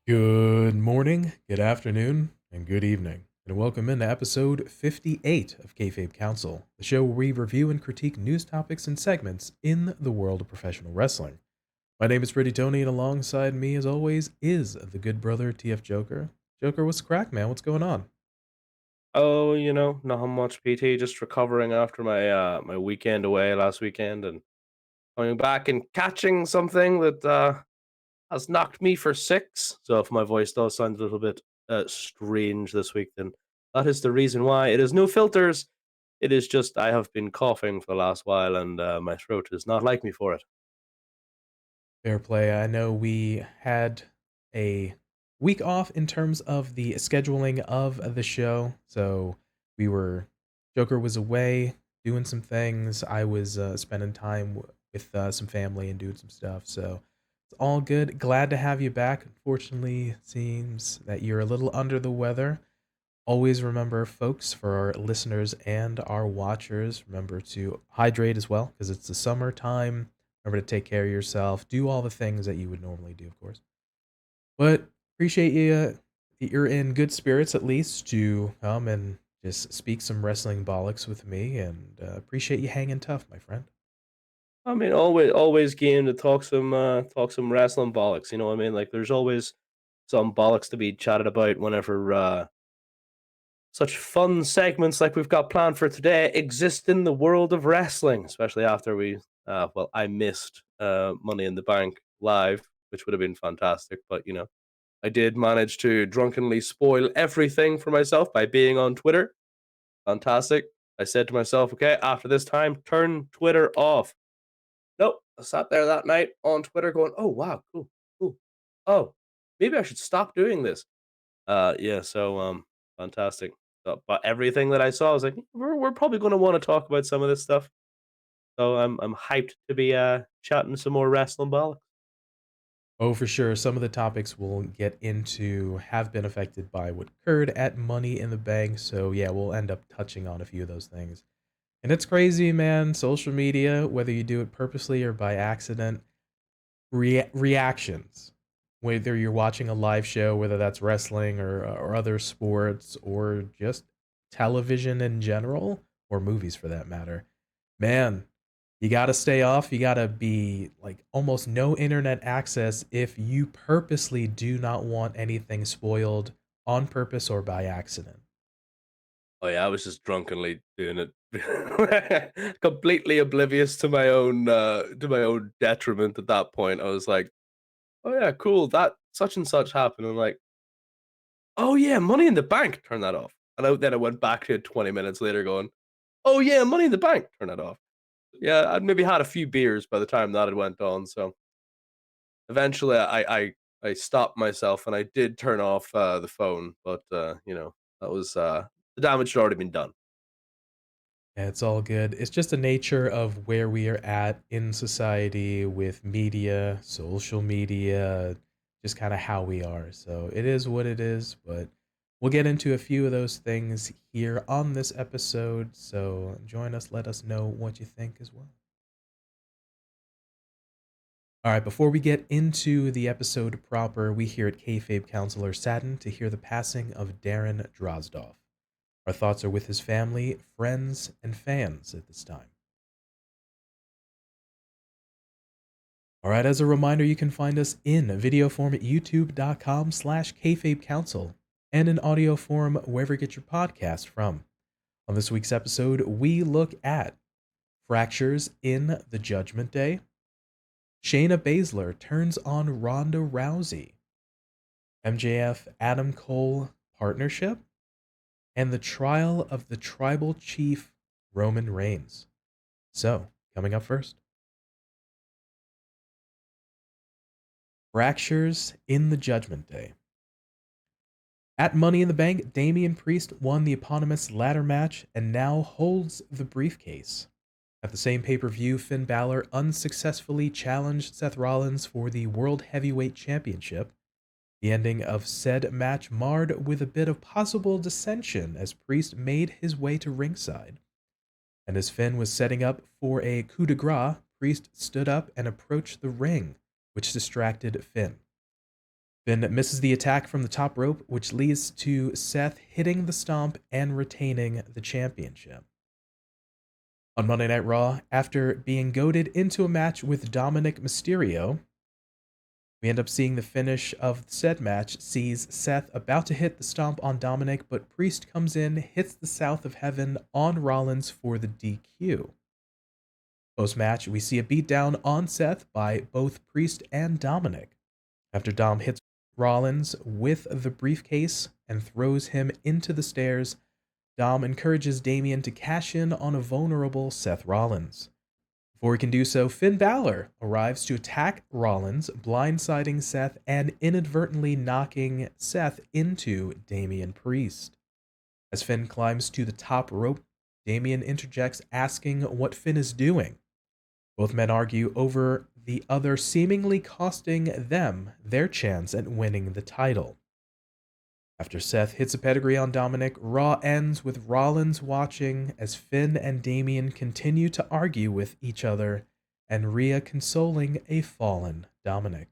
Good morning, good afternoon, and good evening, and welcome into episode 58 of Kayfabe Kouncil, the show where we review and critique news topics and segments in the world of professional wrestling. My name is Pretty Tony, and alongside me, as always, is the good brother TF Joker. Joker, what's the crack, man? What's going on? Oh, not much PT, just recovering after my weekend away last weekend and coming back and catching something that has knocked me for six. So if my voice does sound a little bit strange this week, then that is the reason why. It is no filters. It is just I have been coughing for the last while and my throat does not like me for it. Fair play. I know we had a week off in terms of the scheduling of the show. So Joker was away doing some things. I was spending time with some family and doing some stuff. So it's all good. Glad to have you back. Unfortunately, it seems that you're a little under the weather. Always remember, folks, for our listeners and our watchers, remember to hydrate as well because it's the summertime. Remember to take care of yourself. Do all the things that you would normally do, of course. But appreciate you. You're in good spirits at least to come and just speak some wrestling bollocks with me, and appreciate you hanging tough, my friend. I mean, always game to talk some wrestling bollocks. You know what I mean? Like there's always some bollocks to be chatted about whenever such fun segments like we've got planned for today exist in the world of wrestling, especially after I missed Money in the Bank live, which would have been fantastic. But, I did manage to drunkenly spoil everything for myself by being on Twitter. Fantastic. I said to myself, okay, after this time, turn Twitter off. Nope. I sat there that night on Twitter going, oh, wow, cool, cool. Oh, maybe I should stop doing this. Fantastic. But everything that I saw, I was like, we're probably going to want to talk about some of this stuff. So I'm hyped to be chatting some more wrestling ball. Oh, for sure. Some of the topics we'll get into have been affected by what occurred at Money in the Bank. So, yeah, we'll end up touching on a few of those things. And it's crazy, man. Social media, whether you do it purposely or by accident, reactions. Whether you're watching a live show, whether that's wrestling or other sports or just television in general, or movies for that matter, man, you got to stay off. You got to be like almost no internet access if you purposely do not want anything spoiled on purpose or by accident. Oh yeah, I was just drunkenly doing it, completely oblivious to my own detriment. At that point, I was like, "Oh yeah, cool. That such and such happened." I'm like, "Oh yeah, Money in the Bank." Turn that off. And then I went back to it 20 minutes later, going, "Oh yeah, Money in the Bank." Turn that off. Yeah, I'd maybe had a few beers by the time that had went on. So eventually, I stopped myself and I did turn off the phone, but that was the damage had already been done. Yeah, it's all good. It's just the nature of where we are at in society with media, social media, just kind of how we are. So it is what it is, but we'll get into a few of those things here on this episode. So join us, let us know what you think as well. All right, before we get into the episode proper, we here at Kayfabe Council are saddened to hear the passing of Darren Drozdoff. Our thoughts are with his family, friends, and fans at this time. All right, as a reminder, you can find us in video form at youtube.com/kayfabe council and in audio form wherever you get your podcast from. On this week's episode, we look at fractures in the Judgment Day, Shayna Baszler turns on Ronda Rousey, MJF Adam Cole partnership, and the trial of the tribal chief Roman Reigns. So, coming up first, fractures in the Judgment Day. At Money in the Bank, Damian Priest won the eponymous ladder match and now holds the briefcase. At the same pay-per-view, Finn Balor unsuccessfully challenged Seth Rollins for the World Heavyweight Championship. The ending of said match marred with a bit of possible dissension as Priest made his way to ringside. And as Finn was setting up for a coup de grace, Priest stood up and approached the ring, which distracted Finn. Finn misses the attack from the top rope, which leads to Seth hitting the stomp and retaining the championship. On Monday Night Raw, after being goaded into a match with Dominic Mysterio, we end up seeing the finish of said match sees Seth about to hit the stomp on Dominic, but Priest comes in, hits the South of Heaven on Rollins for the DQ. Post-match, we see a beatdown on Seth by both Priest and Dominic. After Dom hits Rollins with the briefcase and throws him into the stairs, Dom encourages Damian to cash in on a vulnerable Seth Rollins. Before he can do so, Finn Balor arrives to attack Rollins, blindsiding Seth and inadvertently knocking Seth into Damian Priest. As Finn climbs to the top rope, Damian interjects asking what Finn is doing. Both men argue over the other seemingly costing them their chance at winning the title. After Seth hits a pedigree on Dominic, Raw ends with Rollins watching as Finn and Damian continue to argue with each other and Rhea consoling a fallen Dominic.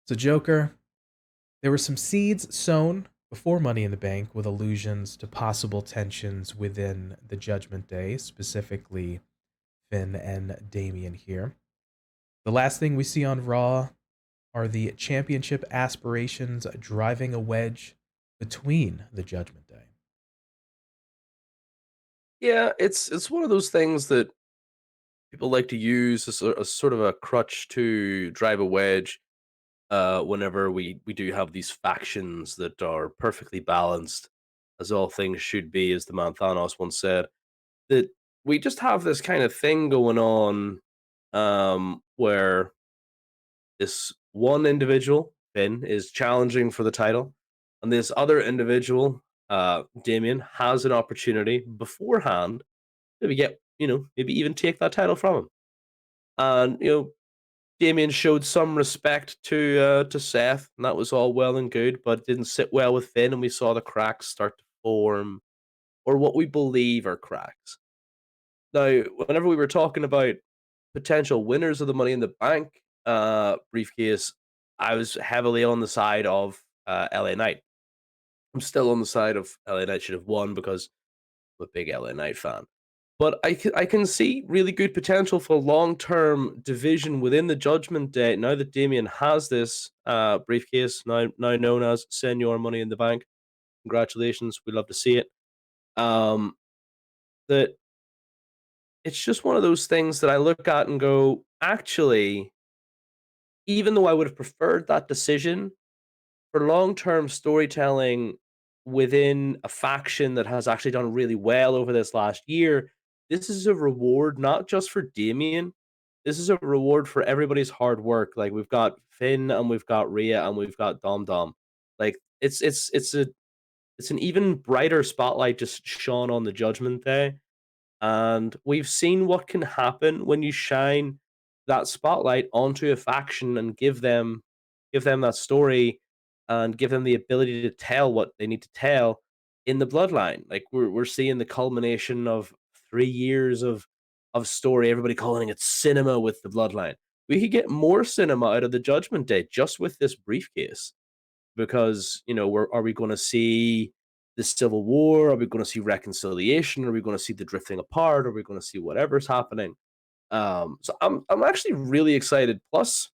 So Joker, there were some seeds sown before Money in the Bank with allusions to possible tensions within the Judgment Day, specifically Finn and Damian here. The last thing we see on Raw are the championship aspirations driving a wedge between the Judgment Day. Yeah, it's one of those things that people like to use as a sort of a crutch to drive a wedge. Whenever we do have these factions that are perfectly balanced, as all things should be, as the man Thanos once said, that we just have this kind of thing going on, where this one individual, Finn, is challenging for the title, and this other individual, Damien, has an opportunity beforehand to get, maybe even take that title from him. And Damien showed some respect to Seth, and that was all well and good, but it didn't sit well with Finn, and we saw the cracks start to form, or what we believe are cracks. Now, whenever we were talking about potential winners of the Money in the Bank briefcase, I was heavily on the side of LA Knight. I'm still on the side of LA Knight should have won because I'm a big LA Knight fan. But I can see really good potential for long-term division within the Judgment Day now that Damien has this briefcase, now known as Senior Money in the Bank. Congratulations, we love to see it. Um, that it's just one of those things that I look at and go, actually, even though I would have preferred that decision, for long-term storytelling within a faction that has actually done really well over this last year, this is a reward not just for Damien. This is a reward for everybody's hard work. Like we've got Finn and we've got Rhea and we've got Dom Dom. Like it's an even brighter spotlight just shone on the Judgment Day. And we've seen what can happen when you shine that spotlight onto a faction and give them that story and give them the ability to tell what they need to tell in the bloodline. Like we're seeing the culmination of 3 years of story, everybody calling it cinema with the bloodline. We could get more cinema out of the Judgment Day just with this briefcase. Because, are we going to see the Civil War? Are we going to see reconciliation? Are we going to see the drifting apart? Are we going to see whatever's happening? So I'm actually really excited. Plus,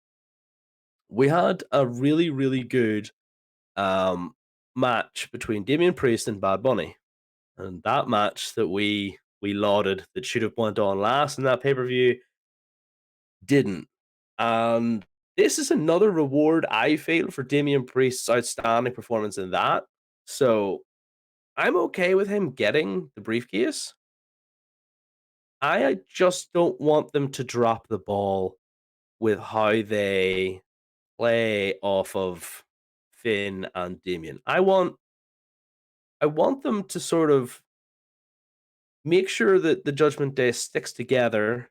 we had a really, really good um, match between Damian Priest and Bad Bunny, and that match that we lauded that should have went on last in that pay per view didn't. And this is another reward I feel for Damian Priest's outstanding performance in that. So I'm okay with him getting the briefcase. I just don't want them to drop the ball with how they play off of Finn and Damien. I want them to sort of make sure that the Judgment Day sticks together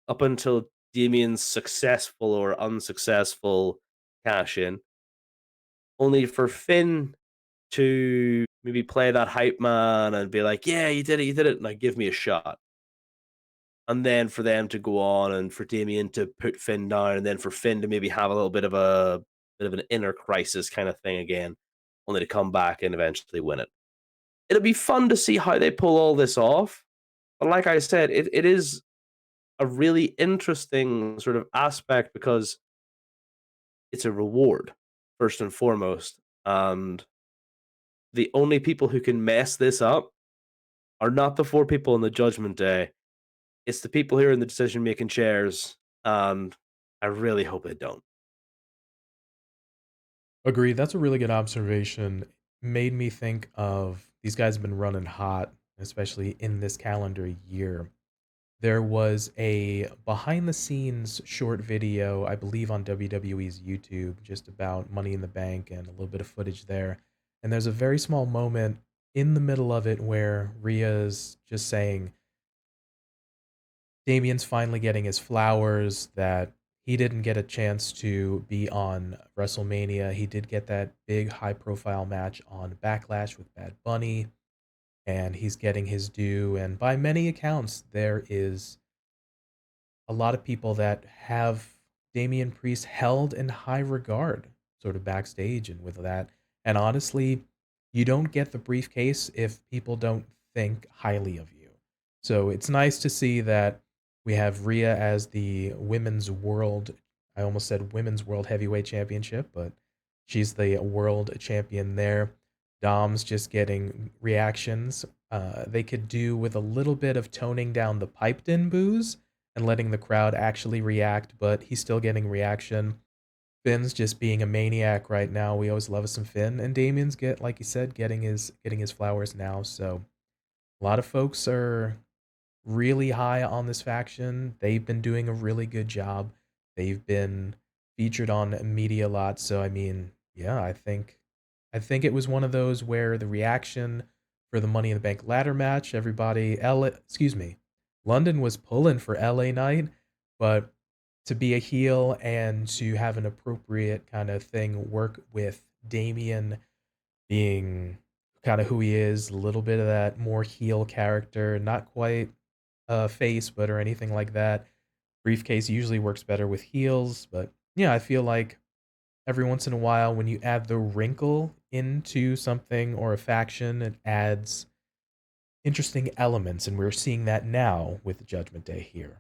up until Damien's successful or unsuccessful cash in. Only for Finn to maybe play that hype man and be like, "Yeah, you did it," and like give me a shot. And then for them to go on and for Damien to put Finn down, and then for Finn to maybe have a little bit of an inner crisis kind of thing again, only to come back and eventually win it. It'll be fun to see how they pull all this off. But like I said, it is a really interesting sort of aspect because it's a reward, first and foremost. And the only people who can mess this up are not the four people in the Judgment Day. It's the people here in the decision making chairs. And I really hope they don't. Agreed. That's a really good observation. Made me think of these guys have been running hot, especially in this calendar year. There was a behind the scenes short video, I believe on WWE's YouTube, just about Money in the Bank and a little bit of footage there. And there's a very small moment in the middle of it where Rhea's just saying, Damien's finally getting his flowers, that he didn't get a chance to be on WrestleMania. He did get that big high profile match on Backlash with Bad Bunny, and he's getting his due. And by many accounts, there is a lot of people that have Damian Priest held in high regard, sort of backstage and with that. And honestly, you don't get the briefcase if people don't think highly of you. So it's nice to see that we have Rhea as the women's world. I almost said women's world heavyweight championship, but she's the world champion there. Dom's just getting reactions. They could do with a little bit of toning down the piped in boos and letting the crowd actually react, but he's still getting reaction. Finn's just being a maniac right now. We always love some Finn, and Damien's like you said, getting his flowers now. So a lot of folks are really high on this faction. They've been doing a really good job. They've been featured on media a lot. So I mean, yeah, I think it was one of those where the reaction for the Money in the Bank ladder match, everybody, excuse me, London was pulling for LA Knight, but to be a heel and to have an appropriate kind of thing work with Damien being kind of who he is, a little bit of that more heel character, not quite a face, but or anything like that. Briefcase usually works better with heels, but yeah, I feel like every once in a while when you add the wrinkle into something or a faction, it adds interesting elements, and we're seeing that now with Judgment Day here.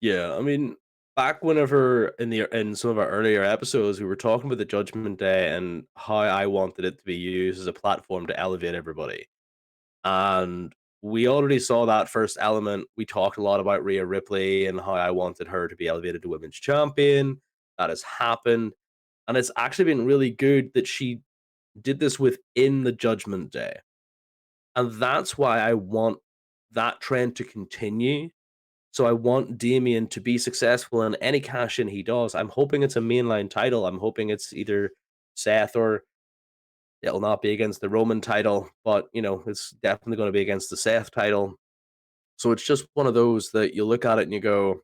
Yeah, I mean, back whenever in some of our earlier episodes, we were talking about the Judgment Day and how I wanted it to be used as a platform to elevate everybody. And we already saw that first element. We talked a lot about Rhea Ripley and how I wanted her to be elevated to women's champion. That has happened. And it's actually been really good that she did this within the Judgment Day. And that's why I want that trend to continue. So I want Damien to be successful in any cash in he does. I'm hoping it's a mainline title. I'm hoping it's either Seth or it'll not be against the Roman title, but it's definitely going to be against the Seth title. So it's just one of those that you look at it and you go,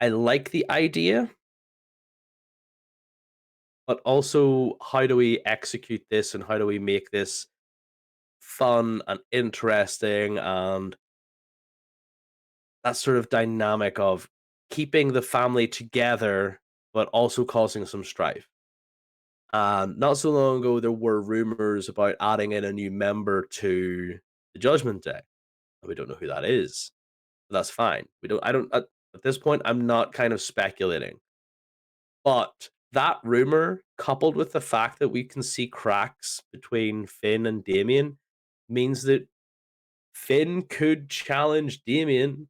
I like the idea, but also how do we execute this and how do we make this fun and interesting and that sort of dynamic of keeping the family together but also causing some strife. Not so long ago, there were rumors about adding in a new member to the Judgment Day. We don't know who that is. But that's fine. We don't. I don't. At this point, I'm not kind of speculating. But that rumor, coupled with the fact that we can see cracks between Finn and Damien, means that Finn could challenge Damien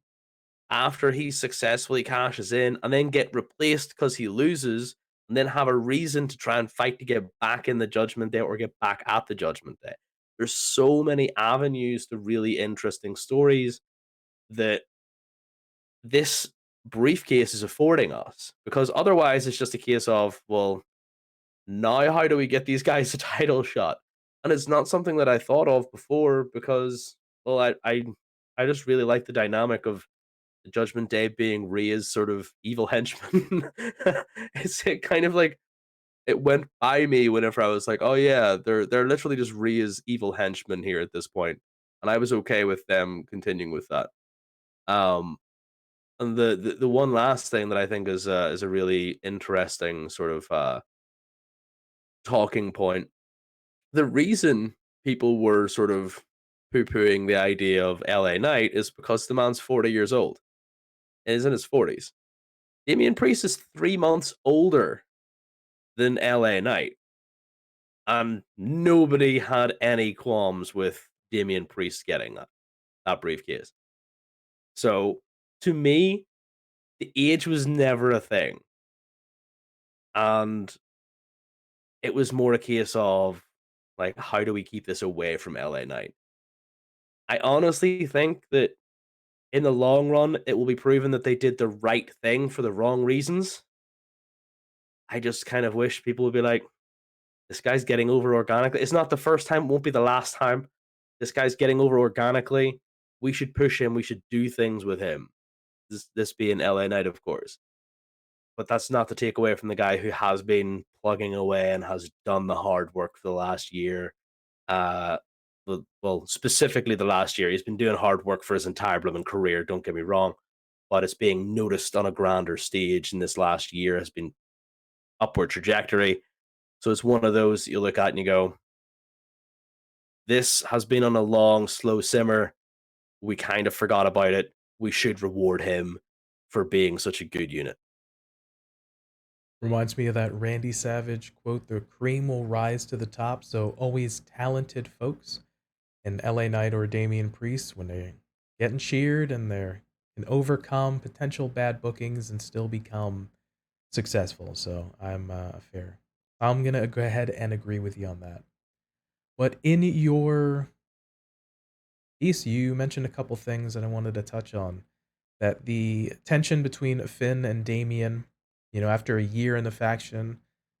after he successfully cashes in and then get replaced because he loses and then have a reason to try and fight to get back in the Judgment Day or get back at the Judgment Day. There's so many avenues to really interesting stories that this briefcase is affording us because otherwise it's just a case of, well, now how do we get these guys a title shot? And it's not something that I thought of before because, well, I just really like the dynamic of the Judgment Day being Rhea's sort of evil henchman. It's kind of like it went by me whenever I was like, "Oh yeah, they're literally just Rhea's evil henchmen here at this point," and I was okay with them continuing with that. Um, and the one last thing that I think is a really interesting sort of talking point. The reason people were sort of poo-pooing the idea of LA Knight is because the man's 40 years old and is in his 40s. Damian Priest is 3 months older than LA Knight, and nobody had any qualms with Damian Priest getting that briefcase. So to me, the age was never a thing. And it was more a case of like, how do we keep this away from LA Knight? I honestly think that in the long run, it will be proven that they did the right thing for the wrong reasons. I just kind of wish people would be like, this guy's getting over organically. It's not the first time, won't be the last time. This guy's getting over organically. We should push him. We should do things with him. This being LA Knight, of course. But that's not to take away from the guy who has been plugging away and has done the hard work for the last year. Uh, well, specifically the last year, he's been doing hard work for his entire blooming career. Don't get me wrong, but it's being noticed on a grander stage in this last year has been upward trajectory. So it's one of those you look at and you go, this has been on a long, slow simmer. We kind of forgot about it. We should reward him for being such a good unit. Reminds me of that Randy Savage quote, "The cream will rise to the top." So always talented folks in LA Knight or Damian Priest, when they're getting cheered and they can overcome potential bad bookings and still become successful. So I'm gonna go ahead and agree with you on that. But in your piece, you mentioned a couple things that I wanted to touch on. That the tension between Finn and Damian, after a year in the faction,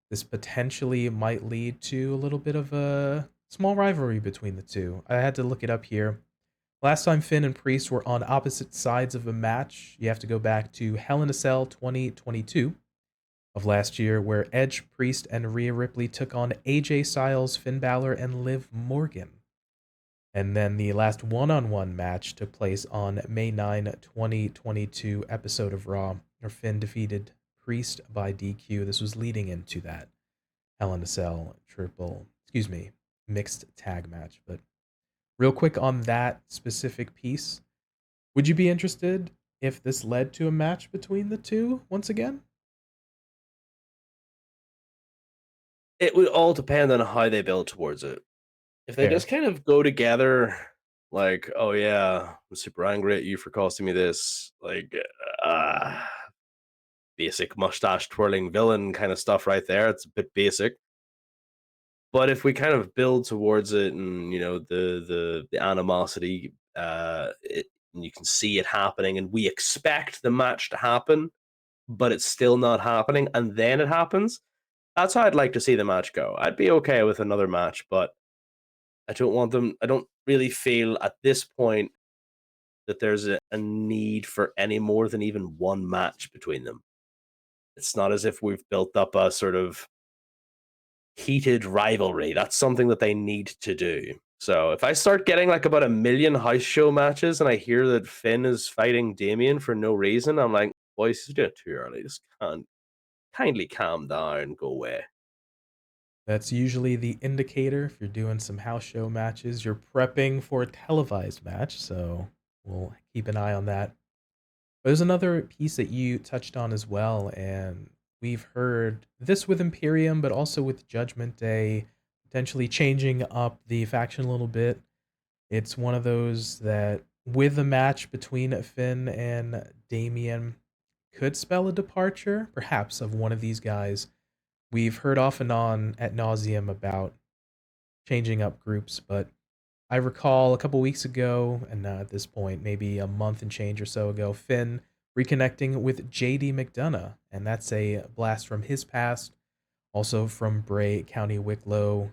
this potentially might lead to a little bit of a small rivalry between the two. I had to look it up here. Last time Finn and Priest were on opposite sides of a match, you have to go back to Hell in a Cell 2022 of last year, where Edge, Priest, and Rhea Ripley took on AJ Styles, Finn Balor, and Liv Morgan. And then the last one-on-one match took place on May 9, 2022 episode of Raw, where Finn defeated Priest by DQ. This was leading into that Hell in a Cell mixed tag match. But real quick on that specific piece, would you be interested if this led to a match between the two once again? It would all depend on how they build towards it. If they Fair. just kind of go together, like, oh yeah, I'm super angry at you for costing me this, like, uh, basic mustache twirling villain kind of stuff right there. It's a bit basic. But if we kind of build towards it, and the animosity, and you can see it happening, and we expect the match to happen, but it's still not happening, and then it happens. That's how I'd like to see the match go. I'd be okay with another match, but I don't want them. I don't really feel at this point that there's a need for any more than even one match between them. It's not as if we've built up a sort of heated rivalry. That's something that they need to do. So if I start getting like about a million house show matches and I hear that Finn is fighting Damien for no reason, I'm like, boys, it's just too early. Just can't kindly calm down, go away. That's usually the indicator if you're doing some house show matches. You're prepping for a televised match, so we'll keep an eye on that. There's another piece that you touched on as well, and we've heard this with Imperium, but also with Judgment Day, potentially changing up the faction a little bit. It's one of those that, with a match between Finn and Damien, could spell a departure, perhaps, of one of these guys. We've heard off and on at nauseum about changing up groups, but I recall a couple weeks ago, and at this point, maybe a month and change or so ago, Finn reconnecting with JD McDonough, and that's a blast from his past, also from Bray County Wicklow.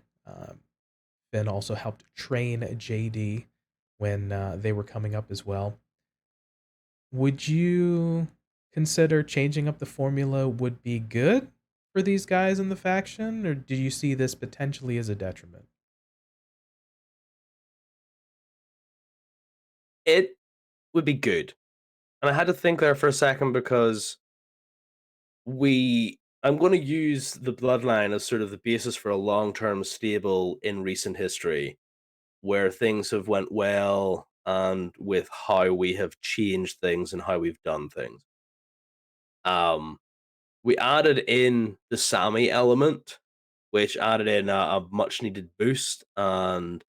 Finn also helped train JD when they were coming up as well. Would you consider changing up the formula would be good? for these guys in the faction, or do you see this potentially as a detriment? It would be good. And I had to think there for a second because I'm going to use the bloodline as sort of the basis for a long-term stable in recent history where things have went well and with how we have changed things and how we've done things. Um, we added in the Sammy element, which added in a much needed boost and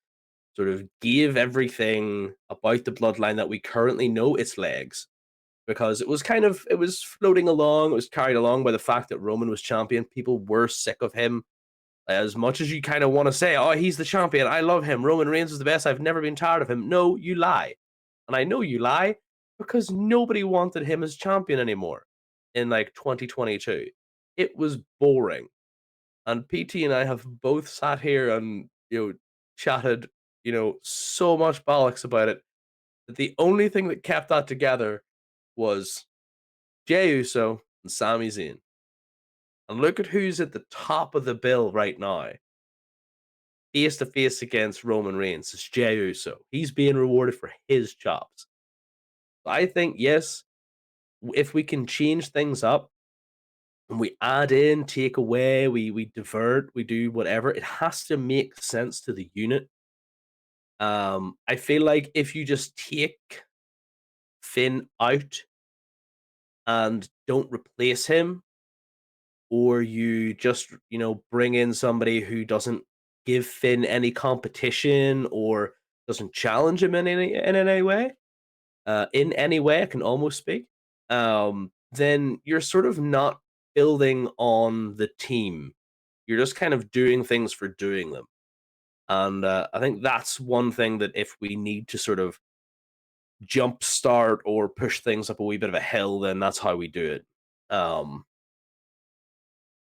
sort of gave everything about the bloodline that we currently know its legs. Because it was floating along, it was carried along by the fact that Roman was champion. People were sick of him. As much as you kind of want to say, oh, he's the champion, I love him, Roman Reigns is the best, I've never been tired of him. No, you lie. And I know you lie because nobody wanted him as champion anymore in like 2022. It was boring. And PT and I have both sat here and, chatted, so much bollocks about it that the only thing that kept that together was Jey Uso and Sami Zayn. And look at who's at the top of the bill right now. Face to face against Roman Reigns. It's Jey Uso. He's being rewarded for his chops. I think, yes, if we can change things up and we add in, take away, we divert, we do whatever, it has to make sense to the unit. I feel like if you just take Finn out and don't replace him, or you just bring in somebody who doesn't give Finn any competition or doesn't challenge him in any way, I can almost speak. Then you're sort of not building on the team. You're just kind of doing things for doing them, and I think that's one thing that if we need to sort of jumpstart or push things up a wee bit of a hill, then that's how we do it. Um,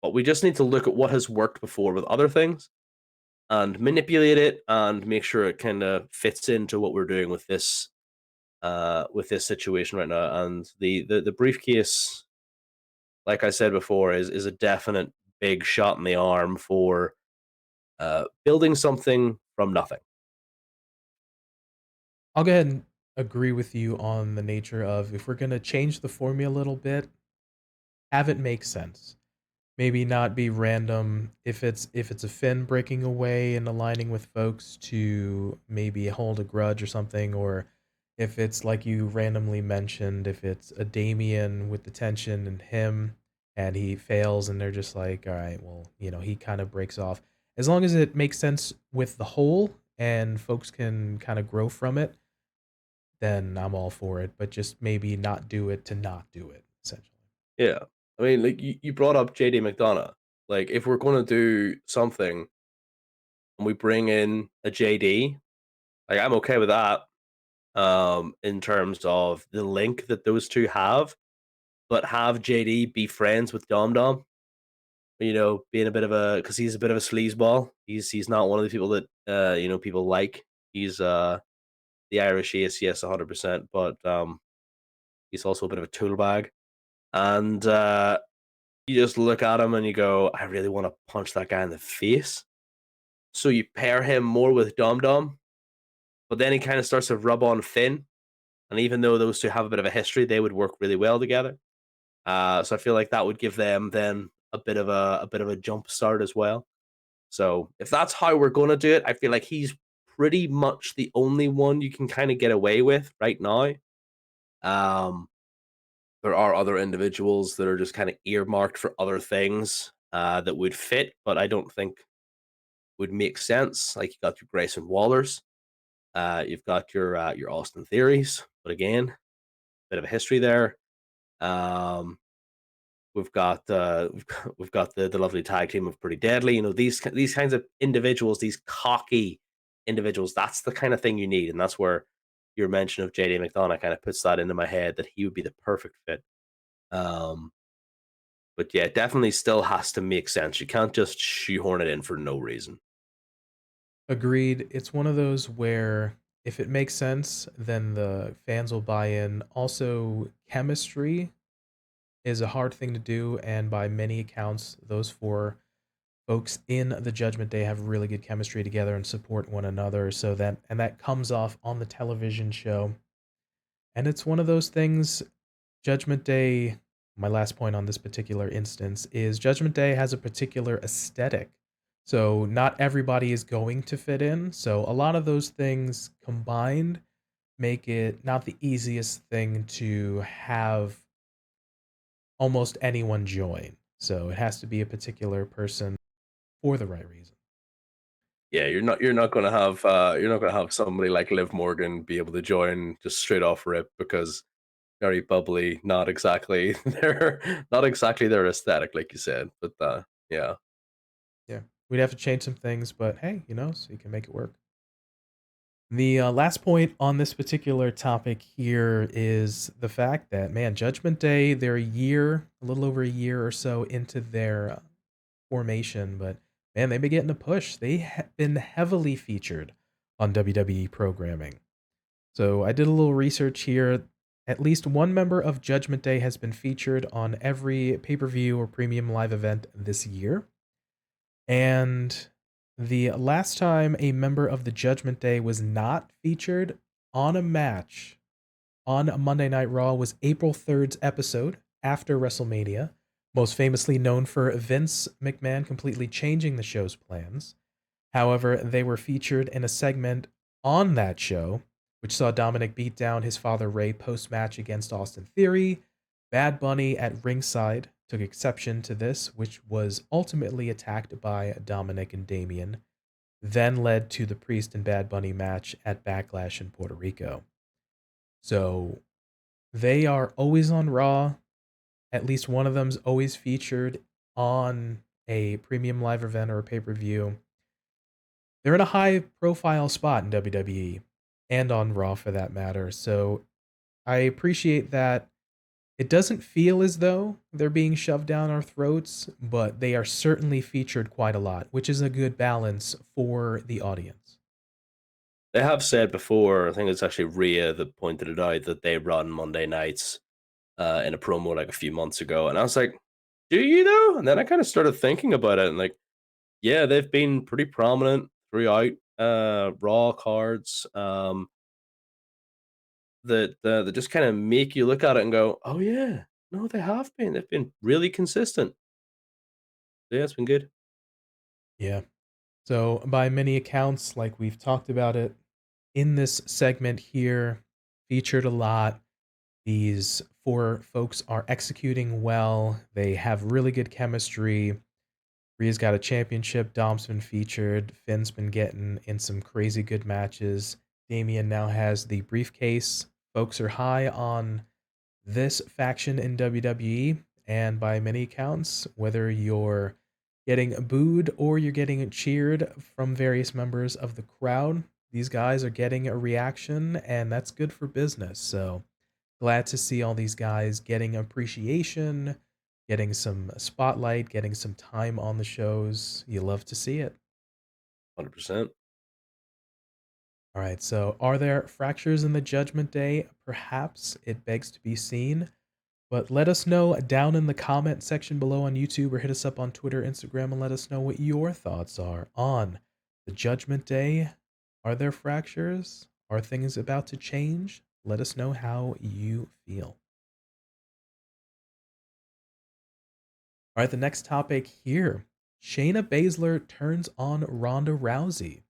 but we just need to look at what has worked before with other things and manipulate it and make sure it kind of fits into what we're doing with this situation right now. And the briefcase, like I said before, is a definite big shot in the arm for building something from nothing. I'll go ahead and agree with you on the nature of if we're going to change the formula a little bit, have it make sense. Maybe not be random if it's a Finn breaking away and aligning with folks to maybe hold a grudge or something, or if it's like you randomly mentioned, if it's a Damian with the tension and him and he fails and they're just like, all right, well, he kind of breaks off. As long as it makes sense with the whole and folks can kind of grow from it, then I'm all for it. But just maybe not do it to not do it, essentially. Yeah. I mean, like you brought up JD McDonough. Like, if we're going to do something and we bring in a JD, like, I'm okay with that in terms of the link that those two have, but have JD be friends with Dom Dom, being a bit of a, because he's a bit of a sleazeball. He's not one of the people that people like. He's the Irish ace, yes, 100%, but he's also a bit of a tool bag. And you just look at him and you go, I really want to punch that guy in the face. So you pair him more with Dom Dom, but then he kind of starts to rub on Finn. And even though those two have a bit of a history, they would work really well together. So I feel like that would give them then a bit of a jump start as well. So if that's how we're going to do it, I feel like he's pretty much the only one you can kind of get away with right now. Um, there are other individuals that are just kind of earmarked for other things that would fit, but I don't think would make sense. Like, you got your Grayson Wallers, you've got your Austin Theories, but again, bit of a history there. Um, we've got the lovely tag team of Pretty Deadly. These kinds of individuals, these cocky individuals. That's the kind of thing you need, and that's where your mention of JD McDonough kind of puts that into my head that he would be the perfect fit. Um, but yeah, it definitely still has to make sense. You can't just shoehorn it in for no reason. Agreed. It's one of those where if it makes sense, then the fans will buy in. Also, chemistry. is a hard thing to do, and by many accounts, those four folks in the Judgment Day have really good chemistry together and support one another. So that comes off on the television show, and it's one of those things. Judgment Day. My last point on this particular instance is Judgment Day has a particular aesthetic. So not everybody is going to fit in. So a lot of those things combined make it not the easiest thing to have almost anyone join. So it has to be a particular person for the right reason. Yeah, you're not gonna have somebody like Liv Morgan be able to join just straight off rip because very bubbly, not exactly their aesthetic, like you said. But yeah. Yeah. We'd have to change some things, but hey, so you can make it work. The last point on this particular topic here is the fact that, man, Judgment Day, they're a little over a year or so into their formation, but man, they've been getting a push. They have been heavily featured on WWE programming. So I did a little research here. At least one member of Judgment Day has been featured on every pay per view or premium live event this year. And the last time a member of the Judgment Day was not featured on a match on Monday Night Raw was April 3rd's episode after WrestleMania, most famously known for Vince McMahon completely changing the show's plans. However, they were featured in a segment on that show, which saw Dominic beat down his father Ray post-match against Austin Theory. Bad Bunny at ringside took exception to this, which was ultimately attacked by Dominic and Damian, then led to the Priest and Bad Bunny match at Backlash in Puerto Rico. So they are always on Raw. At least one of them's always featured on a premium live event or a pay-per-view. They're in a high profile spot in WWE and on Raw for that matter. So I appreciate that it doesn't feel as though they're being shoved down our throats, but they are certainly featured quite a lot, which is a good balance for the audience. They have said before, I think it's actually Rhea that pointed it out that they run Monday nights in a promo like a few months ago. And I was like, do you though? And then I kind of started thinking about it and like, yeah, they've been pretty prominent throughout Raw cards. That just kind of make you look at it and go, oh yeah, no, they have been. They've been really consistent. Yeah, it's been good. Yeah. So, by many accounts, like we've talked about it in this segment here, featured a lot. These four folks are executing well. They have really good chemistry. Rhea's got a championship. Dom's been featured. Finn's been getting in some crazy good matches. Damian now has the briefcase. Folks are high on this faction in WWE, and by many accounts, whether you're getting booed or you're getting cheered from various members of the crowd, these guys are getting a reaction, and that's good for business. So glad to see all these guys getting appreciation, getting some spotlight, getting some time on the shows. You love to see it. 100%. All right, so are there fractures in the Judgment Day? Perhaps it begs to be seen. But let us know down in the comment section below on YouTube or hit us up on Twitter, Instagram, and let us know what your thoughts are on the Judgment Day. Are there fractures? Are things about to change? Let us know how you feel. All right, the next topic here. Shayna Baszler turns on Ronda Rousey.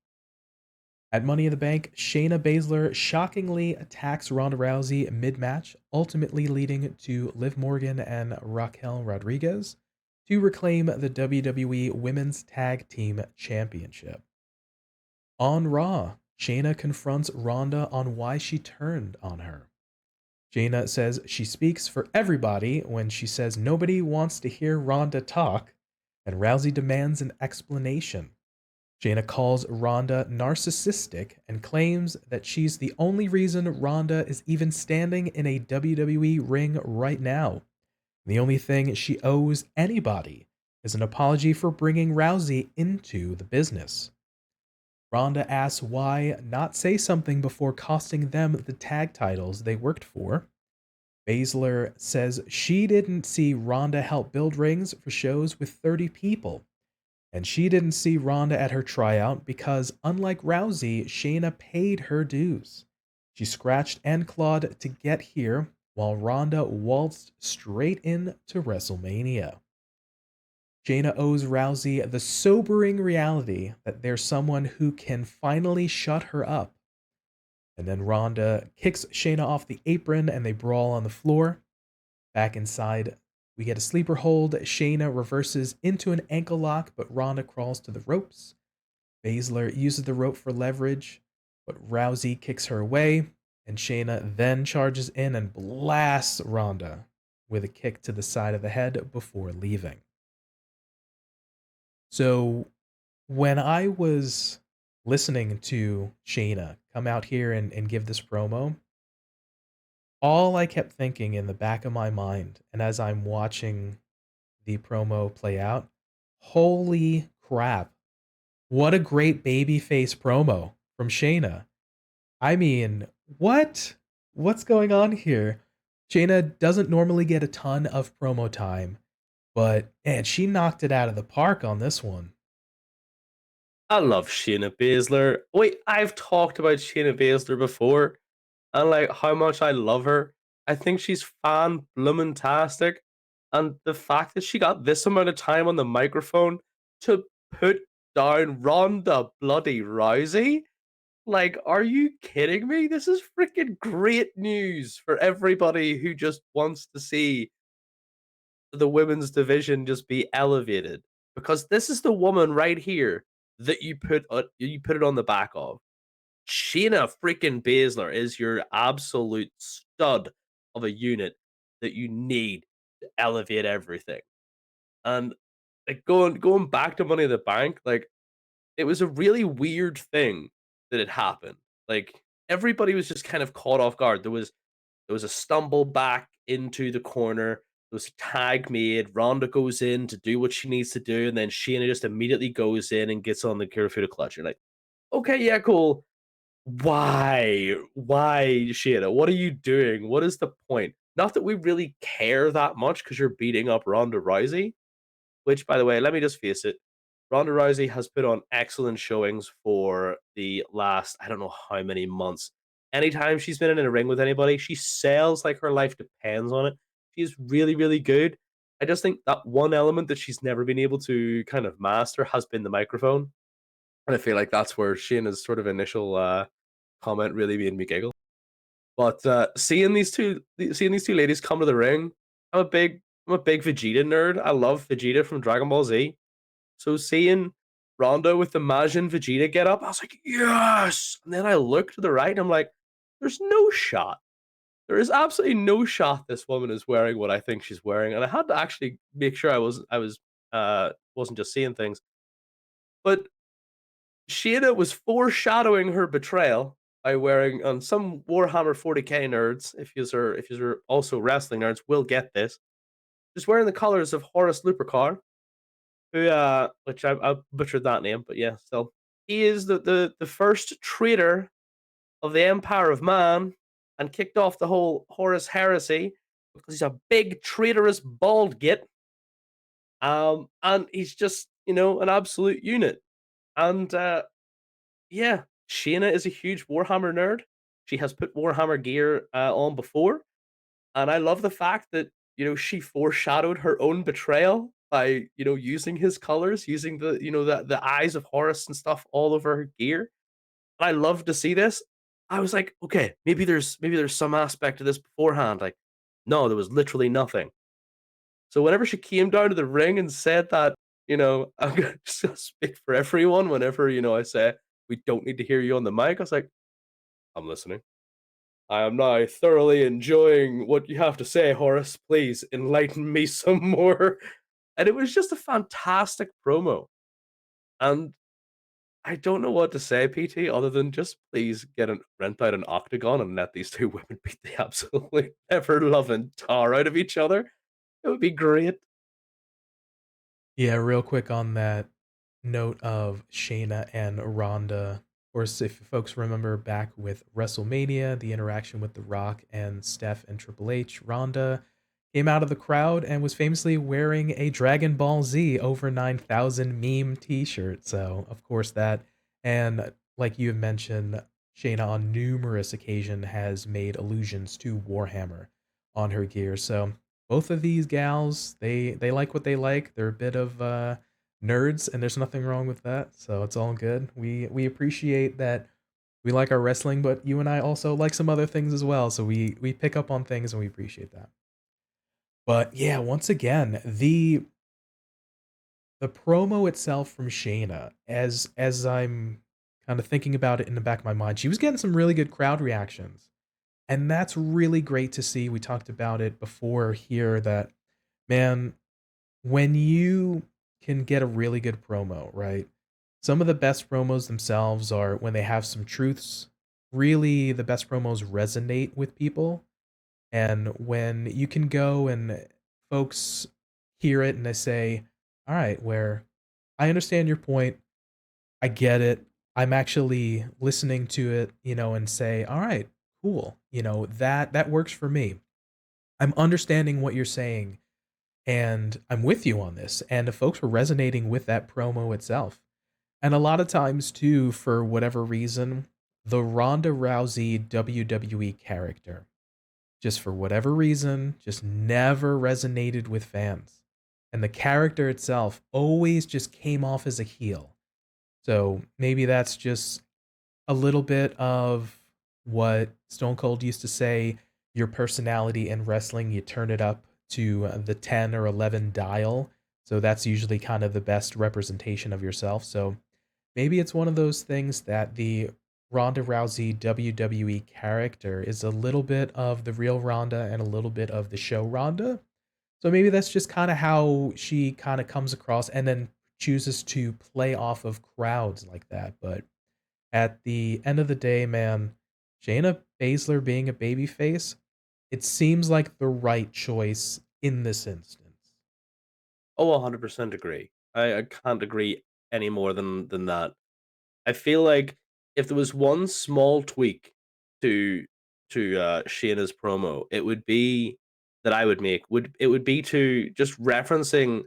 At Money in the Bank, Shayna Baszler shockingly attacks Ronda Rousey mid-match, ultimately leading to Liv Morgan and Raquel Rodriguez to reclaim the WWE Women's Tag Team Championship. On Raw, Shayna confronts Ronda on why she turned on her. Shayna says she speaks for everybody when she says nobody wants to hear Ronda talk, and Rousey demands an explanation. Shayna calls Ronda narcissistic and claims that she's the only reason Ronda is even standing in a WWE ring right now. The only thing she owes anybody is an apology for bringing Rousey into the business. Ronda asks why not say something before costing them the tag titles they worked for. Baszler says she didn't see Ronda help build rings for shows with 30 people. And she didn't see Ronda at her tryout because, unlike Rousey, Shayna paid her dues. She scratched and clawed to get here, while Ronda waltzed straight into WrestleMania. Shayna owes Rousey the sobering reality that there's someone who can finally shut her up. And then Ronda kicks Shayna off the apron and they brawl on the floor. Back inside, we get a sleeper hold. Shayna reverses into an ankle lock, but Ronda crawls to the ropes. Baszler uses the rope for leverage, but Rousey kicks her away, and Shayna then charges in and blasts Ronda with a kick to the side of the head before leaving. So when I was listening to Shayna come out here and give this promo, all I kept thinking in the back of my mind, and as I'm watching the promo play out, holy crap, what a great babyface promo from Shayna. I mean, what? What's going on here? Shayna doesn't normally get a ton of promo time, but man, she knocked it out of the park on this one. I love Shayna Baszler. Wait, I've talked about Shayna Baszler before, and like how much I love her. I think she's fan bloomin' tastic, and the fact that she got this amount of time on the microphone to put down Ronda bloody Rousey. Like, are you kidding me? This is freaking great news for everybody who just wants to see the women's division just be elevated. Because this is the woman right here that you put it on the back of. Shayna freaking Baszler is your absolute stud of a unit that you need to elevate everything. And like going back to Money in the Bank, like it was a really weird thing that had happened. Like everybody was just kind of caught off guard. There was a stumble back into the corner. There was a tag made. Ronda goes in to do what she needs to do, and then Shayna just immediately goes in and gets on the Kirifuda clutch. You're like, okay, yeah, cool. Why? Why, Shayna? What are you doing? What is the point? Not that we really care that much because you're beating up Ronda Rousey, which, by the way, let me just face it. Ronda Rousey has put on excellent showings for the last, I don't know how many months. Anytime she's been in a ring with anybody, she sells like her life depends on it. She's really, really good. I just think that one element that she's never been able to kind of master has been the microphone. And I feel like that's where Shayna's sort of initial comment really made me giggle. But seeing these two ladies come to the ring, I'm a big I'm a big Vegeta nerd. I love Vegeta from Dragon Ball Z. So seeing Ronda with the Majin Vegeta get up, I was like, yes. And then I look to the right, and I'm like, there's no shot. There is absolutely no shot this woman is wearing what I think she's wearing. And I had to actually make sure I wasn't just seeing things. But Shayna was foreshadowing her betrayal by wearing on some Warhammer 40k nerds, if you're also wrestling nerds, will get this. Just wearing the colors of Horus Lupercar, who which I butchered that name, but yeah, still. He is the first traitor of the Empire of Man and kicked off the whole Horus heresy because he's a big traitorous bald git. And he's just, an absolute unit. And yeah, Shayna is a huge Warhammer nerd. She has put Warhammer gear on before, and I love the fact that she foreshadowed her own betrayal by using his colors, using the eyes of Horus and stuff all over her gear. And I love to see this. I was like, okay, maybe there's some aspect of this beforehand. Like, no, there was literally nothing. So whenever she came down to the ring and said that, I'm gonna just speak for everyone. Whenever I say we don't need to hear you on the mic, I was like, I'm listening. I am now thoroughly enjoying what you have to say, Horace. Please enlighten me some more. And it was just a fantastic promo. And I don't know what to say, PT, other than just please rent out an octagon and let these two women beat the absolutely ever loving tar out of each other. It would be great. Yeah, real quick on that note of Shayna and Ronda. Of course, if folks remember back with WrestleMania, the interaction with The Rock and Steph and Triple H, Ronda came out of the crowd and was famously wearing a Dragon Ball Z over 9,000 meme t-shirt. So, of course, that. And like you have mentioned, Shayna on numerous occasions has made allusions to Warhammer on her gear. So, both of these gals, they like what they like. They're a bit of nerds, and there's nothing wrong with that. So it's all good. We appreciate that we like our wrestling, but you and I also like some other things as well. So we pick up on things and we appreciate that. But yeah, once again, the promo itself from Shayna, as I'm kind of thinking about it in the back of my mind, she was getting some really good crowd reactions. And that's really great to see. We talked about it before here that, man, when you can get a really good promo, right? Some of the best promos themselves are when they have some truths. Really, the best promos resonate with people. And when you can go and folks hear it and they say, all right, where I understand your point, I get it. I'm actually listening to it, and say, all right, cool. That works for me. I'm understanding what you're saying and I'm with you on this. And the folks were resonating with that promo itself. And a lot of times, too, for whatever reason, the Ronda Rousey WWE character, just for whatever reason, just never resonated with fans. And the character itself always just came off as a heel. So maybe that's just a little bit of what Stone Cold used to say, your personality in wrestling, you turn it up to the 10 or 11 dial. So that's usually kind of the best representation of yourself. So maybe it's one of those things that the Ronda Rousey WWE character is a little bit of the real Ronda and a little bit of the show Ronda. So maybe that's just kind of how she kind of comes across and then chooses to play off of crowds like that. But at the end of the day, man, Shayna Baszler being a babyface, it seems like the right choice in this instance. Oh, 100% agree. I can't agree any more than that. I feel like if there was one small tweak to Shayna's promo, it would be that I would make would be to just referencing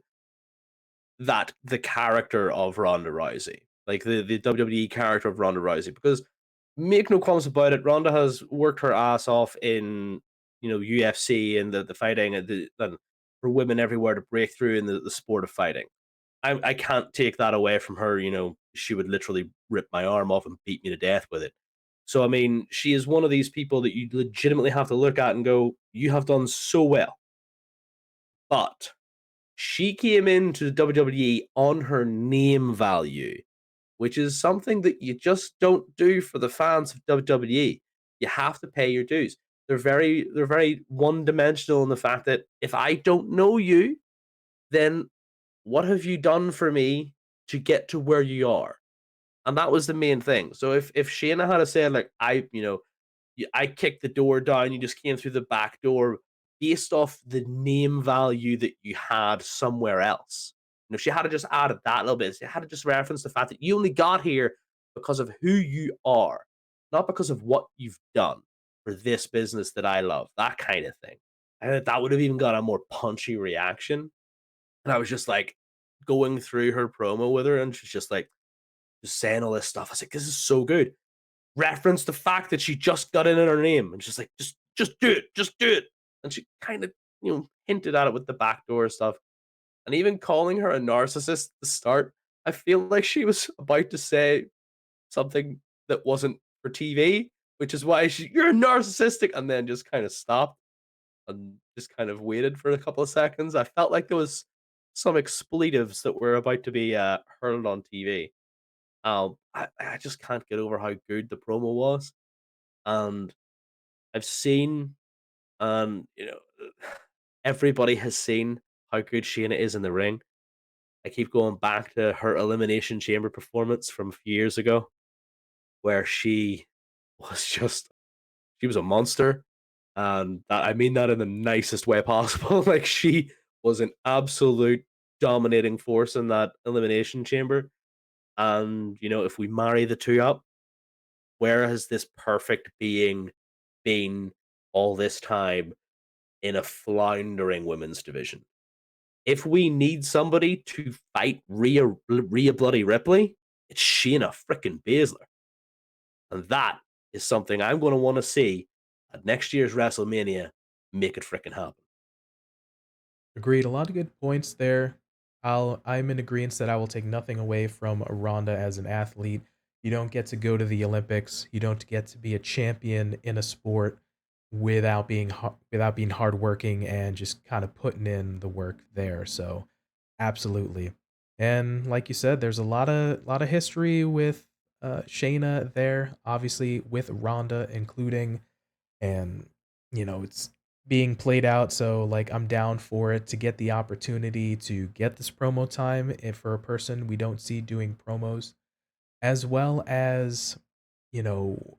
that the character of Ronda Rousey, like the WWE character of Ronda Rousey, because make no qualms about it, Ronda has worked her ass off in UFC and the fighting and for women everywhere to break through in the sport of fighting. I can't take that away from her. She would literally rip my arm off and beat me to death with it. So I mean, she is one of these people that you legitimately have to look at and go, "You have done so well." But she came into the WWE on her name value, which is something that you just don't do for the fans of WWE. You have to pay your dues. They're very one dimensional in the fact that if I don't know you, then what have you done for me to get to where you are? And that was the main thing. So if Shayna had said like I kicked the door down, you just came through the back door based off the name value that you had somewhere else. She had to just added that little bit. She had to just reference the fact that you only got here because of who you are, not because of what you've done for this business that I love. That kind of thing. I think that would have even got a more punchy reaction. And I was just like going through her promo with her, and she's just like just saying all this stuff. I was like, this is so good. Reference the fact that she just got in her name, and she's like, just do it, just do it. And she kind of hinted at it with the backdoor stuff, and even calling her a narcissist at the start. I feel like she was about to say something that wasn't for TV, which is why you're narcissistic, and then just kind of stopped and just kind of waited for a couple of seconds. I felt like there was some expletives that were about to be hurled on TV. I just can't get over how good the promo was, and I've seen, everybody has seen how good Shayna is in the ring. I keep going back to her Elimination Chamber performance from a few years ago, where she was just she was a monster, and I mean that in the nicest way possible. Like she was an absolute dominating force in that Elimination Chamber, and if we marry the two up, where has this perfect being been all this time in a floundering women's division? If we need somebody to fight Rhea Bloody Ripley, it's Shayna freaking Baszler. And that is something I'm going to want to see at next year's WrestleMania. Make it freaking happen. Agreed. A lot of good points there. I'm in agreement that I will take nothing away from Ronda as an athlete. You don't get to go to the Olympics. You don't get to be a champion in a sport without being hardworking and just kind of putting in the work there. So, absolutely. And like you said, there's a lot of history with Shayna there. Obviously, with Ronda including, and it's being played out, so like I'm down for it to get the opportunity to get this promo time if for a person we don't see doing promos, as well as you know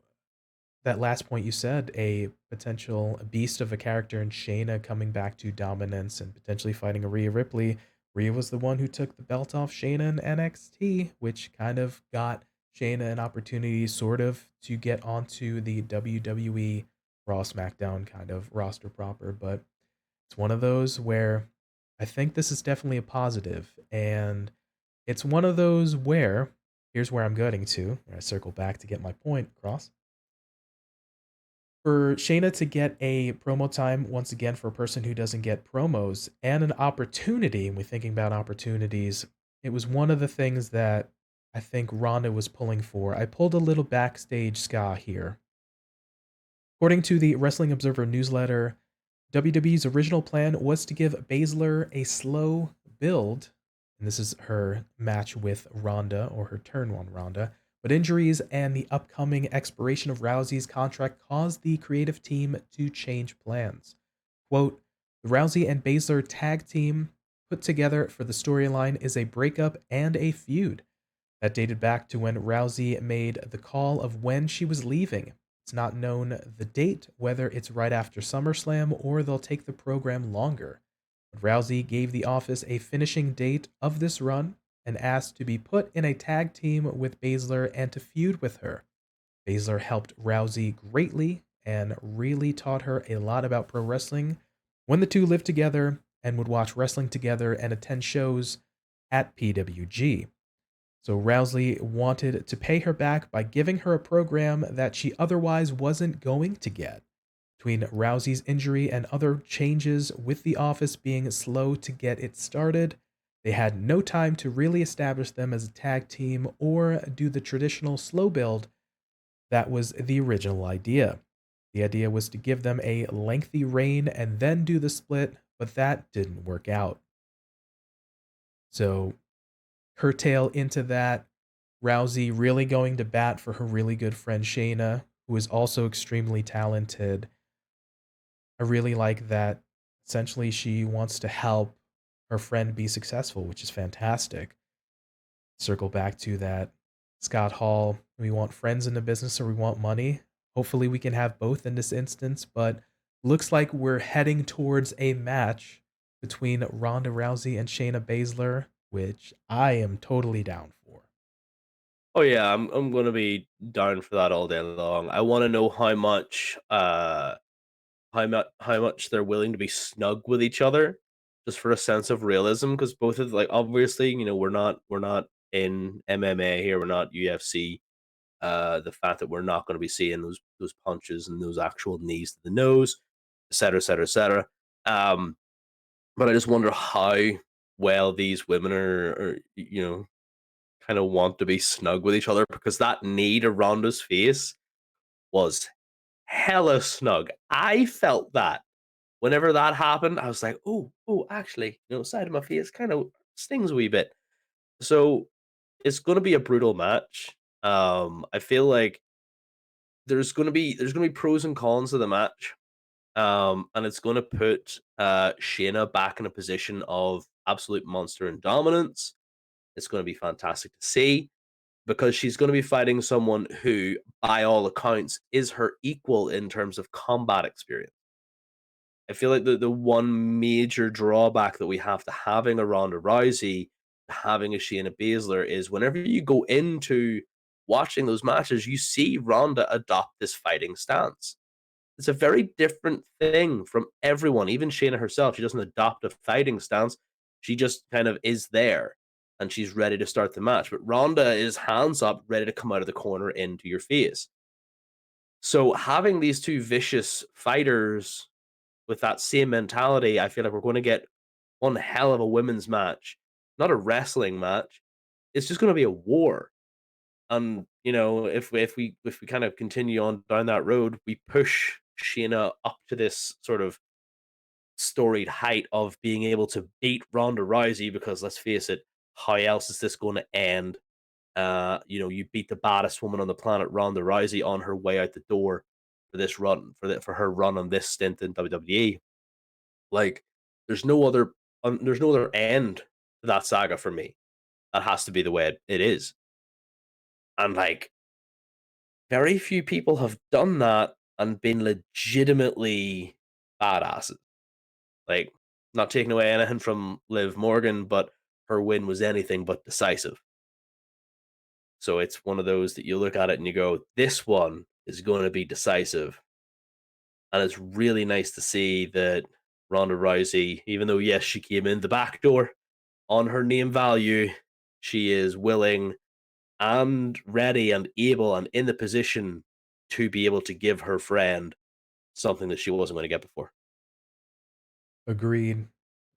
that last point you said, a potential beast of a character in Shayna coming back to dominance and potentially fighting a Rhea Ripley. Rhea was the one who took the belt off Shayna in NXT, which kind of got Shayna an opportunity sort of to get onto the WWE Raw SmackDown kind of roster proper. But it's one of those where I think this is definitely a positive, and it's one of those where here's where I'm getting to. I circle back to get my point across for Shayna to get a promo time once again for a person who doesn't get promos and an opportunity, and we're thinking about opportunities, it was one of the things that I think Ronda was pulling for. I pulled a little backstage ska here. According to the Wrestling Observer newsletter, WWE's original plan was to give Baszler a slow build, and this is her match with Ronda or her turn on Ronda, but injuries and the upcoming expiration of Rousey's contract caused the creative team to change plans. Quote, the Rousey and Baszler tag team put together for the storyline is a breakup and a feud. That dated back to when Rousey made the call of when she was leaving. It's not known the date, whether it's right after SummerSlam or they'll take the program longer. But Rousey gave the office a finishing date of this run and asked to be put in a tag team with Baszler and to feud with her. Baszler helped Rousey greatly and really taught her a lot about pro wrestling when the two lived together and would watch wrestling together and attend shows at PWG. So Rousey wanted to pay her back by giving her a program that she otherwise wasn't going to get. Between Rousey's injury and other changes with the office being slow to get it started, they had no time to really establish them as a tag team or do the traditional slow build that was the original idea. The idea was to give them a lengthy reign and then do the split, but that didn't work out. So curtail into that, Rousey really going to bat for her really good friend Shayna, who is also extremely talented. I really like that essentially she wants to help her friend be successful, which is fantastic. Circle back to that Scott Hall. We want friends in the business or we want money. Hopefully we can have both in this instance, but looks like we're heading towards a match between Ronda Rousey and Shayna Baszler, which I am totally down for. Oh yeah, I'm gonna be down for that all day long. I want to know how much they're willing to be snug with each other, just for a sense of realism. Because both of like obviously, we're not in MMA here, we're not UFC. The fact that we're not going to be seeing those punches and those actual knees to the nose, et cetera, et cetera, et cetera. Um, but I just wonder how well these women are kind of want to be snug with each other because that knee to Ronda's face was hella snug. I felt that whenever that happened, I was like, oh, actually, side of my face kind of stings a wee bit. So it's going to be a brutal match. I feel like there's gonna be pros and cons to the match. And it's gonna put Shayna back in a position of absolute monster and dominance. It's gonna be fantastic to see because she's gonna be fighting someone who, by all accounts, is her equal in terms of combat experience. I feel like the one major drawback that we have to having a Ronda Rousey, having a Shayna Baszler is whenever you go into watching those matches, you see Ronda adopt this fighting stance. It's a very different thing from everyone, even Shayna herself. She doesn't adopt a fighting stance. She just kind of is there and she's ready to start the match. But Ronda is hands up, ready to come out of the corner into your face. So having these two vicious fighters with that same mentality, I feel like we're going to get one hell of a women's match, not a wrestling match. It's just going to be a war. And if we kind of continue on down that road, we push Shayna up to this sort of storied height of being able to beat Ronda Rousey. Because let's face it, how else is this going to end? You beat the baddest woman on the planet, Ronda Rousey, on her way out the door for this run, for her run on this stint in WWE. Like, there's no other there's no other end to that saga for me. That has to be the way it is. And like, very few people have done that and been legitimately badasses. Like, not taking away anything from Liv Morgan, but her win was anything but decisive. So it's one of those that you look at it and you go, this one is going to be decisive. And it's really nice to see that Ronda Rousey, even though, yes, she came in the back door on her name value, she is willing and ready and able and in the position to be able to give her friend something that she wasn't going to get before. Agreed.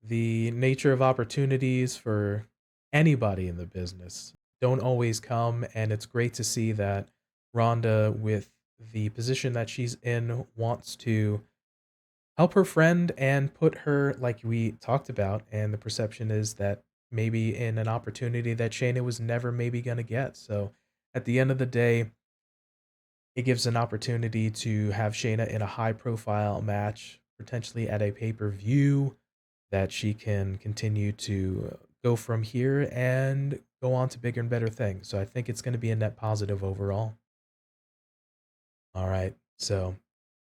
The nature of opportunities for anybody in the business don't always come, and it's great to see that Rhonda, with the position that she's in, wants to help her friend and put her, like we talked about, and the perception is that maybe in an opportunity that Shayna was never maybe going to get. So at the end of the day, it gives an opportunity to have Shayna in a high profile match, potentially at a pay per view, that she can continue to go from here and go on to bigger and better things. So I think it's going to be a net positive overall. All right. So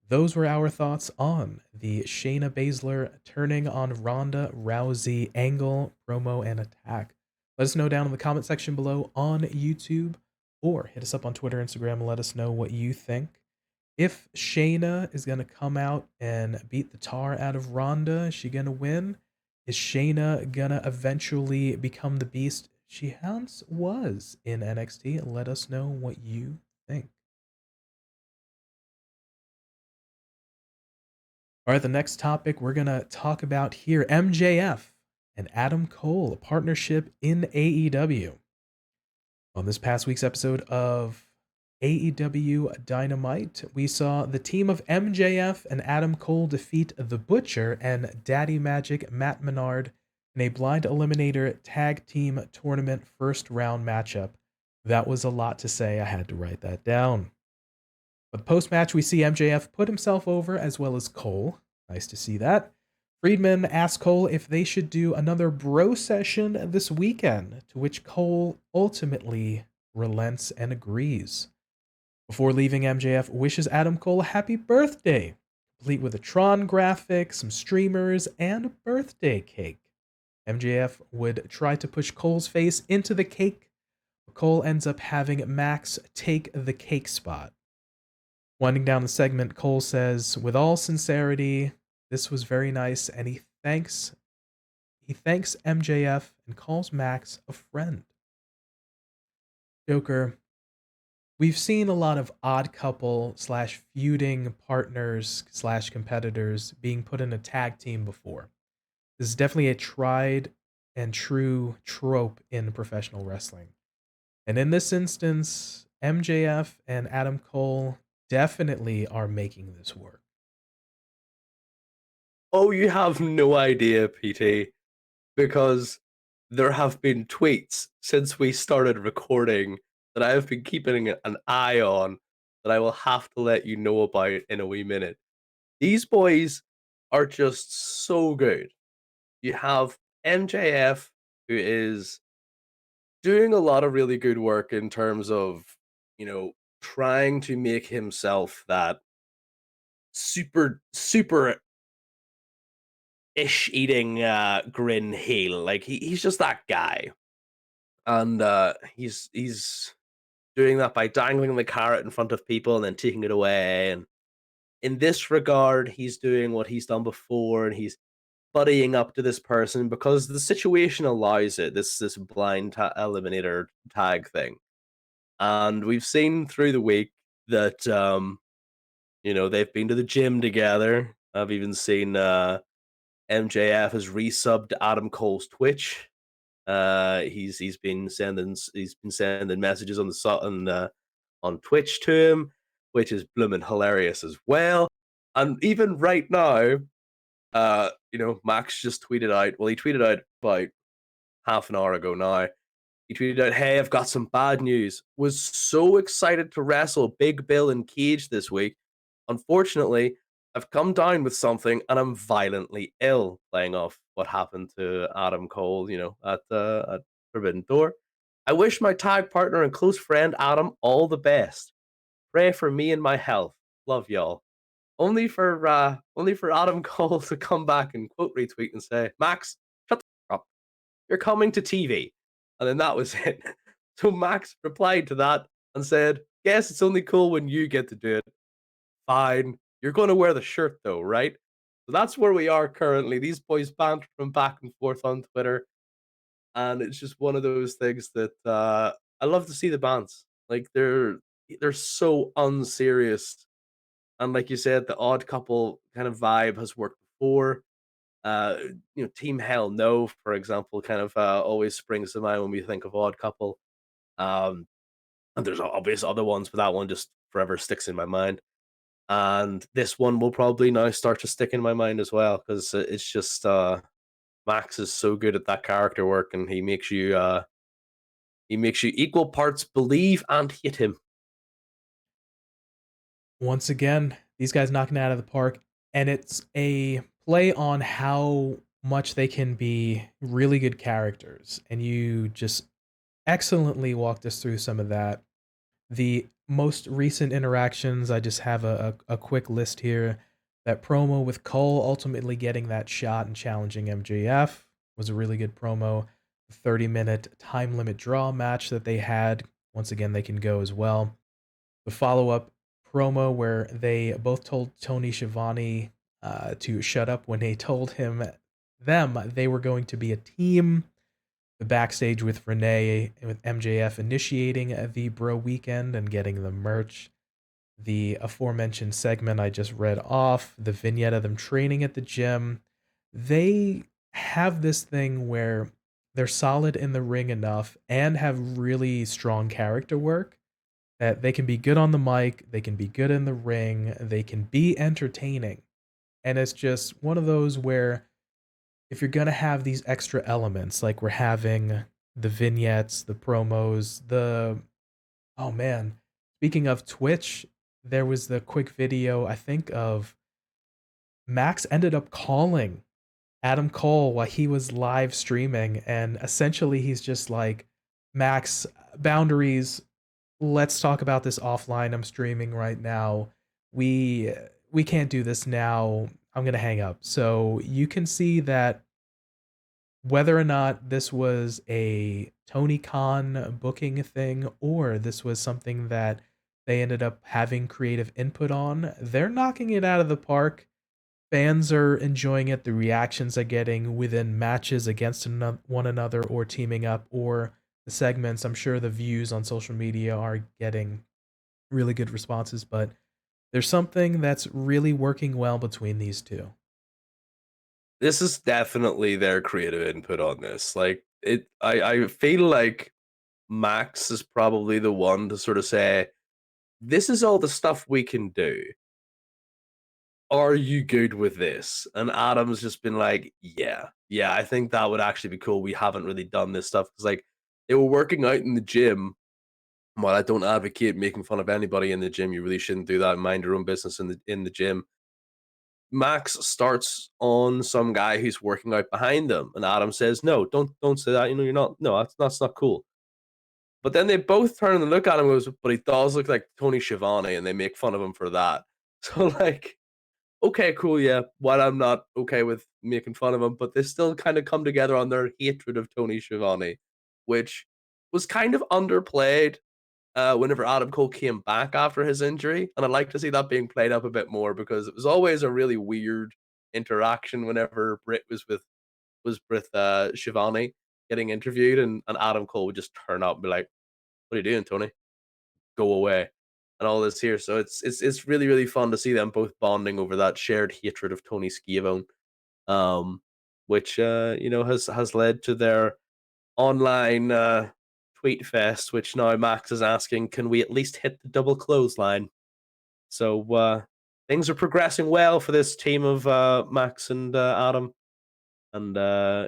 those were our thoughts on the Shayna Baszler turning on Ronda Rousey angle, promo, and attack. Let us know down in the comment section below on YouTube, or hit us up on Twitter, Instagram, and let us know what you think. If Shayna is going to come out and beat the tar out of Ronda, is she going to win? Is Shayna going to eventually become the beast she once was in NXT? Let us know what you think. All right, the next topic we're going to talk about here, MJF and Adam Cole, a partnership in AEW. On this past week's episode of AEW Dynamite, we saw the team of MJF and Adam Cole defeat The Butcher and Daddy Magic Matt Menard in a blind eliminator tag team tournament first round matchup. That was a lot to say. I had to write that down. But post-match, we see MJF put himself over as well as Cole. Nice to see that. Friedman asked Cole if they should do another bro session this weekend, to which Cole ultimately relents and agrees. Before leaving, MJF wishes Adam Cole a happy birthday, complete with a Tron graphic, some streamers, and a birthday cake. MJF would try to push Cole's face into the cake, but Cole ends up having Max take the cake spot. Winding down the segment, Cole says, with all sincerity, this was very nice, and he thanks MJF and calls Max a friend. Joker, we've seen a lot of odd couple slash feuding partners slash competitors being put in a tag team before. This is definitely a tried and true trope in professional wrestling. And in this instance, MJF and Adam Cole definitely are making this work. Oh, you have no idea, PT, because there have been tweets since we started recording that I have been keeping an eye on that I will have to let you know about in a wee minute. These boys are just so good. You have MJF, who is doing a lot of really good work in terms of, trying to make himself that super ish eating grin heel. Like he's just that guy. And he's doing that by dangling the carrot in front of people and then taking it away. And in this regard, he's doing what he's done before, and he's buddying up to this person because the situation allows it. This blind eliminator tag thing, and we've seen through the week that they've been to the gym together. I've even seen MJF has resubbed Adam Cole's Twitch. He's been sending messages on Twitch to him, which is blooming hilarious as well. And even right now, Max just tweeted out. Well, he tweeted out about half an hour ago now. He tweeted out, "Hey, I've got some bad news. Was so excited to wrestle Big Bill in Cage this week. Unfortunately, I've come down with something and I'm violently ill," playing off what happened to Adam Cole, at Forbidden Door. "I wish my tag partner and close friend Adam all the best. Pray for me and my health. Love y'all." Only for Adam Cole to come back and quote retweet and say, "Max, shut the up. You're coming to TV." And then that was it. So Max replied to that and said, "Guess it's only cool when you get to do it. Fine. You're going to wear the shirt though, right?" So that's where we are currently. These boys banter from back and forth on Twitter, and it's just one of those things that I love to see the bands. Like they're so unserious, and like you said, the odd couple kind of vibe has worked before. Uh, Team Hell No, for example, kind of always springs to mind when we think of odd couple. Um, and there's obvious other ones, but that one just forever sticks in my mind. And this one will probably now start to stick in my mind as well because it's just Max is so good at that character work, and he makes you equal parts believe and hate him. Once again, these guys knocking it out of the park, and it's a play on how much they can be really good characters, and you just excellently walked us through some of that. The most recent interactions, I just have a quick list here. That promo with Cole ultimately getting that shot and challenging MJF was a really good promo. The 30-minute time limit draw match that they had, once again, they can go as well. The follow-up promo where they both told Tony Schiavone to shut up when they told them they were going to be a team. The backstage with Renee and with MJF initiating the Bro Weekend and getting the merch. The aforementioned segment I just read off, the vignette of them training at the gym. They have this thing where they're solid in the ring enough and have really strong character work that they can be good on the mic, they can be good in the ring, they can be entertaining. And it's just one of those where if you're gonna have these extra elements, like we're having the vignettes, the promos, oh man, speaking of Twitch, there was the quick video, I think, of Max ended up calling Adam Cole while he was live streaming, and essentially he's just like, "Max, boundaries, let's talk about this offline. I'm streaming right now. We can't do this now. I'm gonna hang up." So you can see that whether or not this was a Tony Khan booking thing or this was something that they ended up having creative input on, they're knocking it out of the park. Fans are enjoying it. The reactions they're getting within matches against one another or teaming up or the segments. I'm sure the views on social media are getting really good responses, but there's something that's really working well between these two. This is definitely their creative input on this. Like I feel like Max is probably the one to sort of say, "This is all the stuff we can do. Are you good with this?" And Adam's just been like, "Yeah, I think that would actually be cool. We haven't really done this stuff because like they were working out in the gym." While I don't advocate making fun of anybody in the gym, you really shouldn't do that. Mind your own business in the gym. Max starts on some guy who's working out behind them, and Adam says, "No, don't say that. You're not. No, that's not cool." But then they both turn and look at him and goes, "But he does look like Tony Schiavone," and they make fun of him for that. So like, okay, cool, yeah. While I'm not okay with making fun of him, but they still kind of come together on their hatred of Tony Schiavone, which was kind of underplayed. whenever Adam Cole came back after his injury, and I'd like to see that being played up a bit more because it was always a really weird interaction whenever Britt was with Shivani getting interviewed, and Adam Cole would just turn up and be like, "What are you doing, Tony? Go away," and all this here. So it's really really fun to see them both bonding over that shared hatred of Tony Schiavone, um, which has led to their online tweet fest, which now Max is asking, can we at least hit the double clothesline? So things are progressing well for this team of Max and Adam, and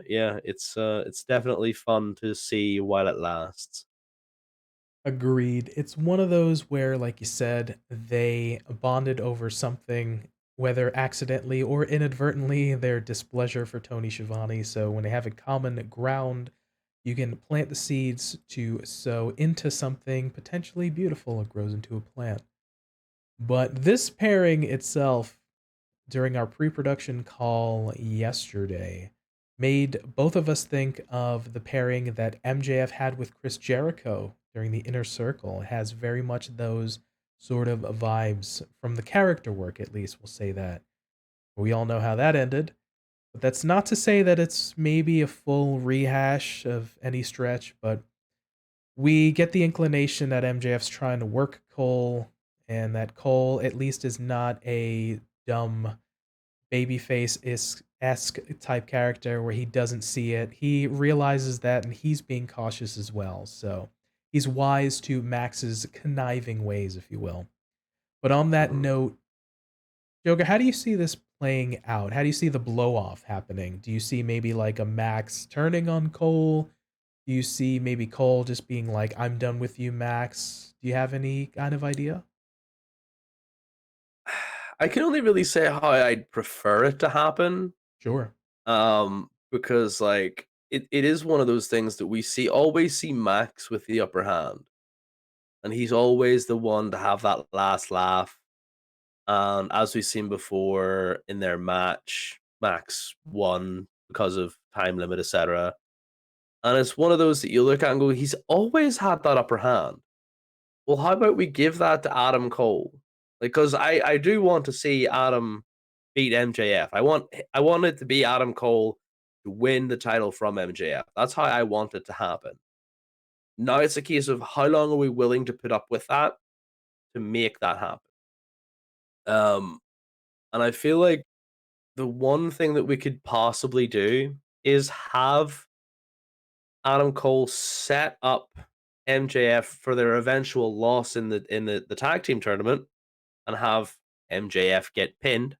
yeah, it's definitely fun to see while it lasts. Agreed. It's one of those where, like you said, they bonded over something, whether accidentally or inadvertently, their displeasure for Tony Schiavone. So when they have a common ground, you can plant the seeds to sow into something potentially beautiful. It grows into a plant. But this pairing itself, during our pre-production call yesterday, made both of us think of the pairing that MJF had with Chris Jericho during the Inner Circle. It has very much those sort of vibes from the character work, at least, we'll say that. We all know how that ended, but that's not to say that it's maybe a full rehash of any stretch, but we get the inclination that MJF's trying to work Cole, and that Cole at least is not a dumb Babyface is esque type character where he doesn't see it. He realizes that and he's being cautious as well. So he's wise to Max's conniving ways, if you will. But on that Mhm. note, Joker, how do you see this playing out? How do you see the blow off happening? Do you see maybe like a Max turning on Cole? Do you see maybe Cole just being like, I'm done with you, Max? Do you have any kind of idea? I can only really say how I'd prefer it to happen, Sure. because like it is one of those things that we always see Max with the upper hand, and he's always the one to have that last laugh. And as we've seen before in their match, Max won because of time limit, etc. And it's one of those that you look at and go, he's always had that upper hand. Well, how about we give that to Adam Cole? Like, because I do want to see Adam beat MJF. I want it to be Adam Cole to win the title from MJF. That's how I want it to happen. Now it's a case of how long are we willing to put up with that to make that happen? Um, and I feel like the one thing that we could possibly do is have Adam Cole set up MJF for their eventual loss in the tag team tournament and have MJF get pinned,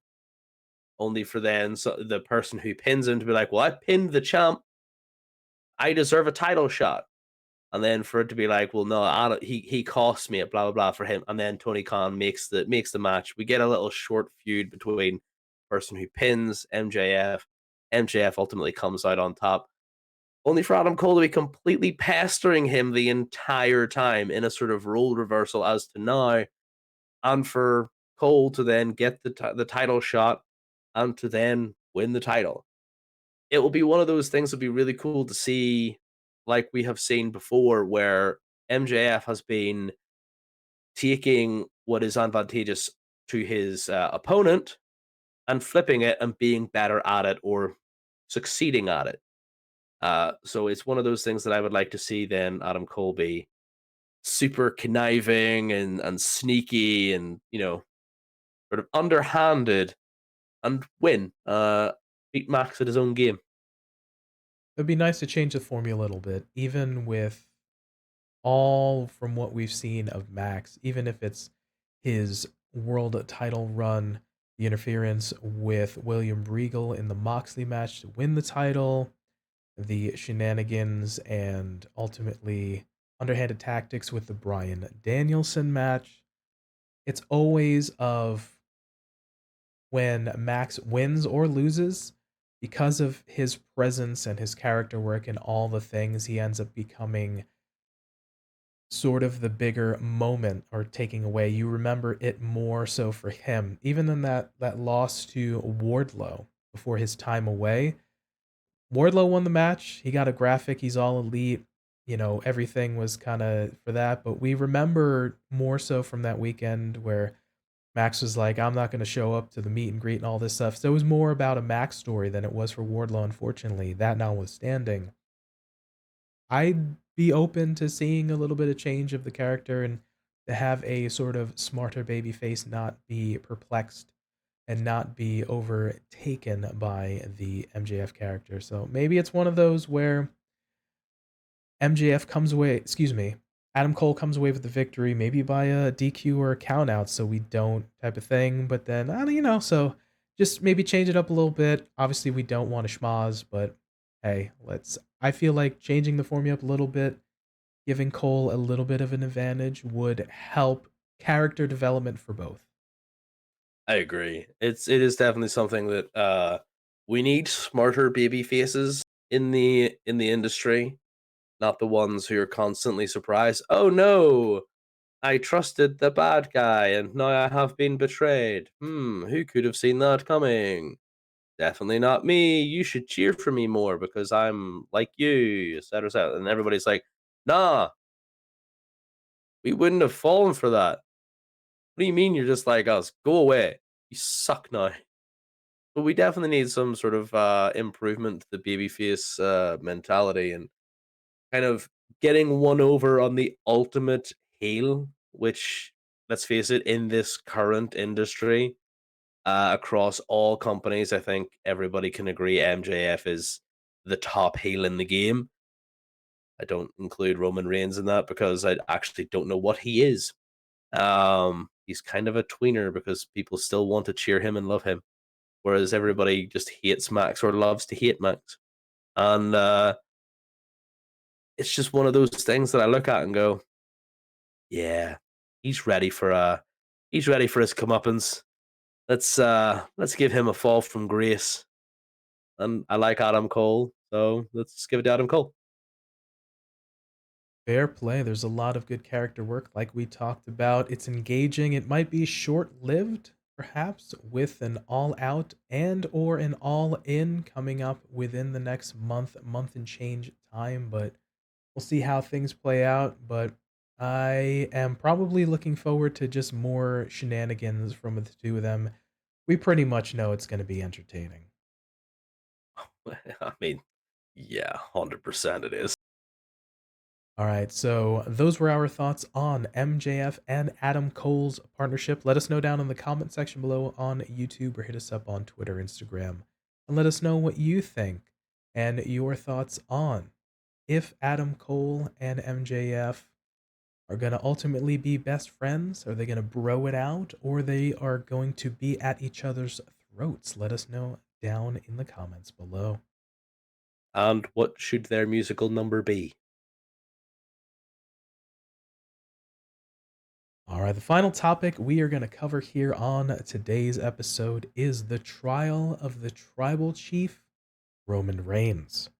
only for then the person who pins him to be like, "Well, I pinned the champ. I deserve a title shot." And then for it to be like, "Well, no, he cost me it, blah blah blah for him." And then Tony Khan makes the match. We get a little short feud between the person who pins MJF. MJF ultimately comes out on top, only for Adam Cole to be completely pestering him the entire time in a sort of role reversal as to now, and for Cole to then get the title shot and to then win the title. It will be one of those things that would be really cool to see, like we have seen before, where MJF has been taking what is advantageous to his opponent and flipping it and being better at it or succeeding at it. So it's one of those things that I would like to see then Adam Cole be super conniving and sneaky and sort of underhanded and win. Beat Max at his own game. It'd be nice to change the formula a little bit, even with all from what we've seen of Max, even if it's his world title run, the interference with William Regal in the Moxley match to win the title, the shenanigans and ultimately underhanded tactics with the Bryan Danielson match. It's always of when Max wins or loses, because of his presence and his character work and all the things, he ends up becoming sort of the bigger moment or taking away. You remember it more so for him, even than that loss to Wardlow before his time away. Wardlow won the match. He got a graphic. He's all elite. everything was kind of for that. But we remember more so from that weekend where Max was like, I'm not going to show up to the meet and greet and all this stuff. So it was more about a Max story than it was for Wardlow, unfortunately. That notwithstanding, I'd be open to seeing a little bit of change of the character and to have a sort of smarter babyface not be perplexed and not be overtaken by the MJF character. So maybe it's one of those where MJF comes away, excuse me, Adam Cole comes away with the victory, maybe by a DQ or a count out, so we don't type of thing. But then, so just maybe change it up a little bit. Obviously, we don't want to schmaz, but hey, I feel like changing the formula up a little bit, giving Cole a little bit of an advantage would help character development for both. I agree. It is definitely something that we need smarter baby faces in the industry, not the ones who are constantly surprised. Oh no, I trusted the bad guy and now I have been betrayed. Who could have seen that coming? Definitely not me. You should cheer for me more because I'm like you, etc. etc. And everybody's like, nah, we wouldn't have fallen for that. What do you mean you're just like us? Go away. You suck now. But we definitely need some sort of improvement to the babyface mentality and kind of getting one over on the ultimate heel, which, let's face it, in this current industry, across all companies, I think everybody can agree MJF is the top heel in the game. I don't include Roman Reigns in that because I actually don't know what he is. He's kind of a tweener because people still want to cheer him and love him, whereas everybody just hates Max or loves to hate Max. And it's just one of those things that I look at and go, yeah, he's ready for his comeuppance. Let's give him a fall from grace. And I like Adam Cole, so let's give it to Adam Cole. Fair play. There's a lot of good character work, like we talked about. It's engaging. It might be short-lived, perhaps, with an all-out and or an all-in coming up within the next month and change time, but we'll see how things play out. But I am probably looking forward to just more shenanigans from the two of them. We pretty much know it's going to be entertaining. I mean, yeah, 100% it is. All right, so those were our thoughts on MJF and Adam Cole's partnership. Let us know down in the comment section below on YouTube or hit us up on Twitter, Instagram, and let us know what you think and your thoughts on if Adam Cole and MJF are going to ultimately be best friends. Are they going to bro it out or they are going to be at each other's throats? Let us know down in the comments below. And what should their musical number be? All right, the final topic we are going to cover here on today's episode is the trial of the tribal chief, Roman Reigns.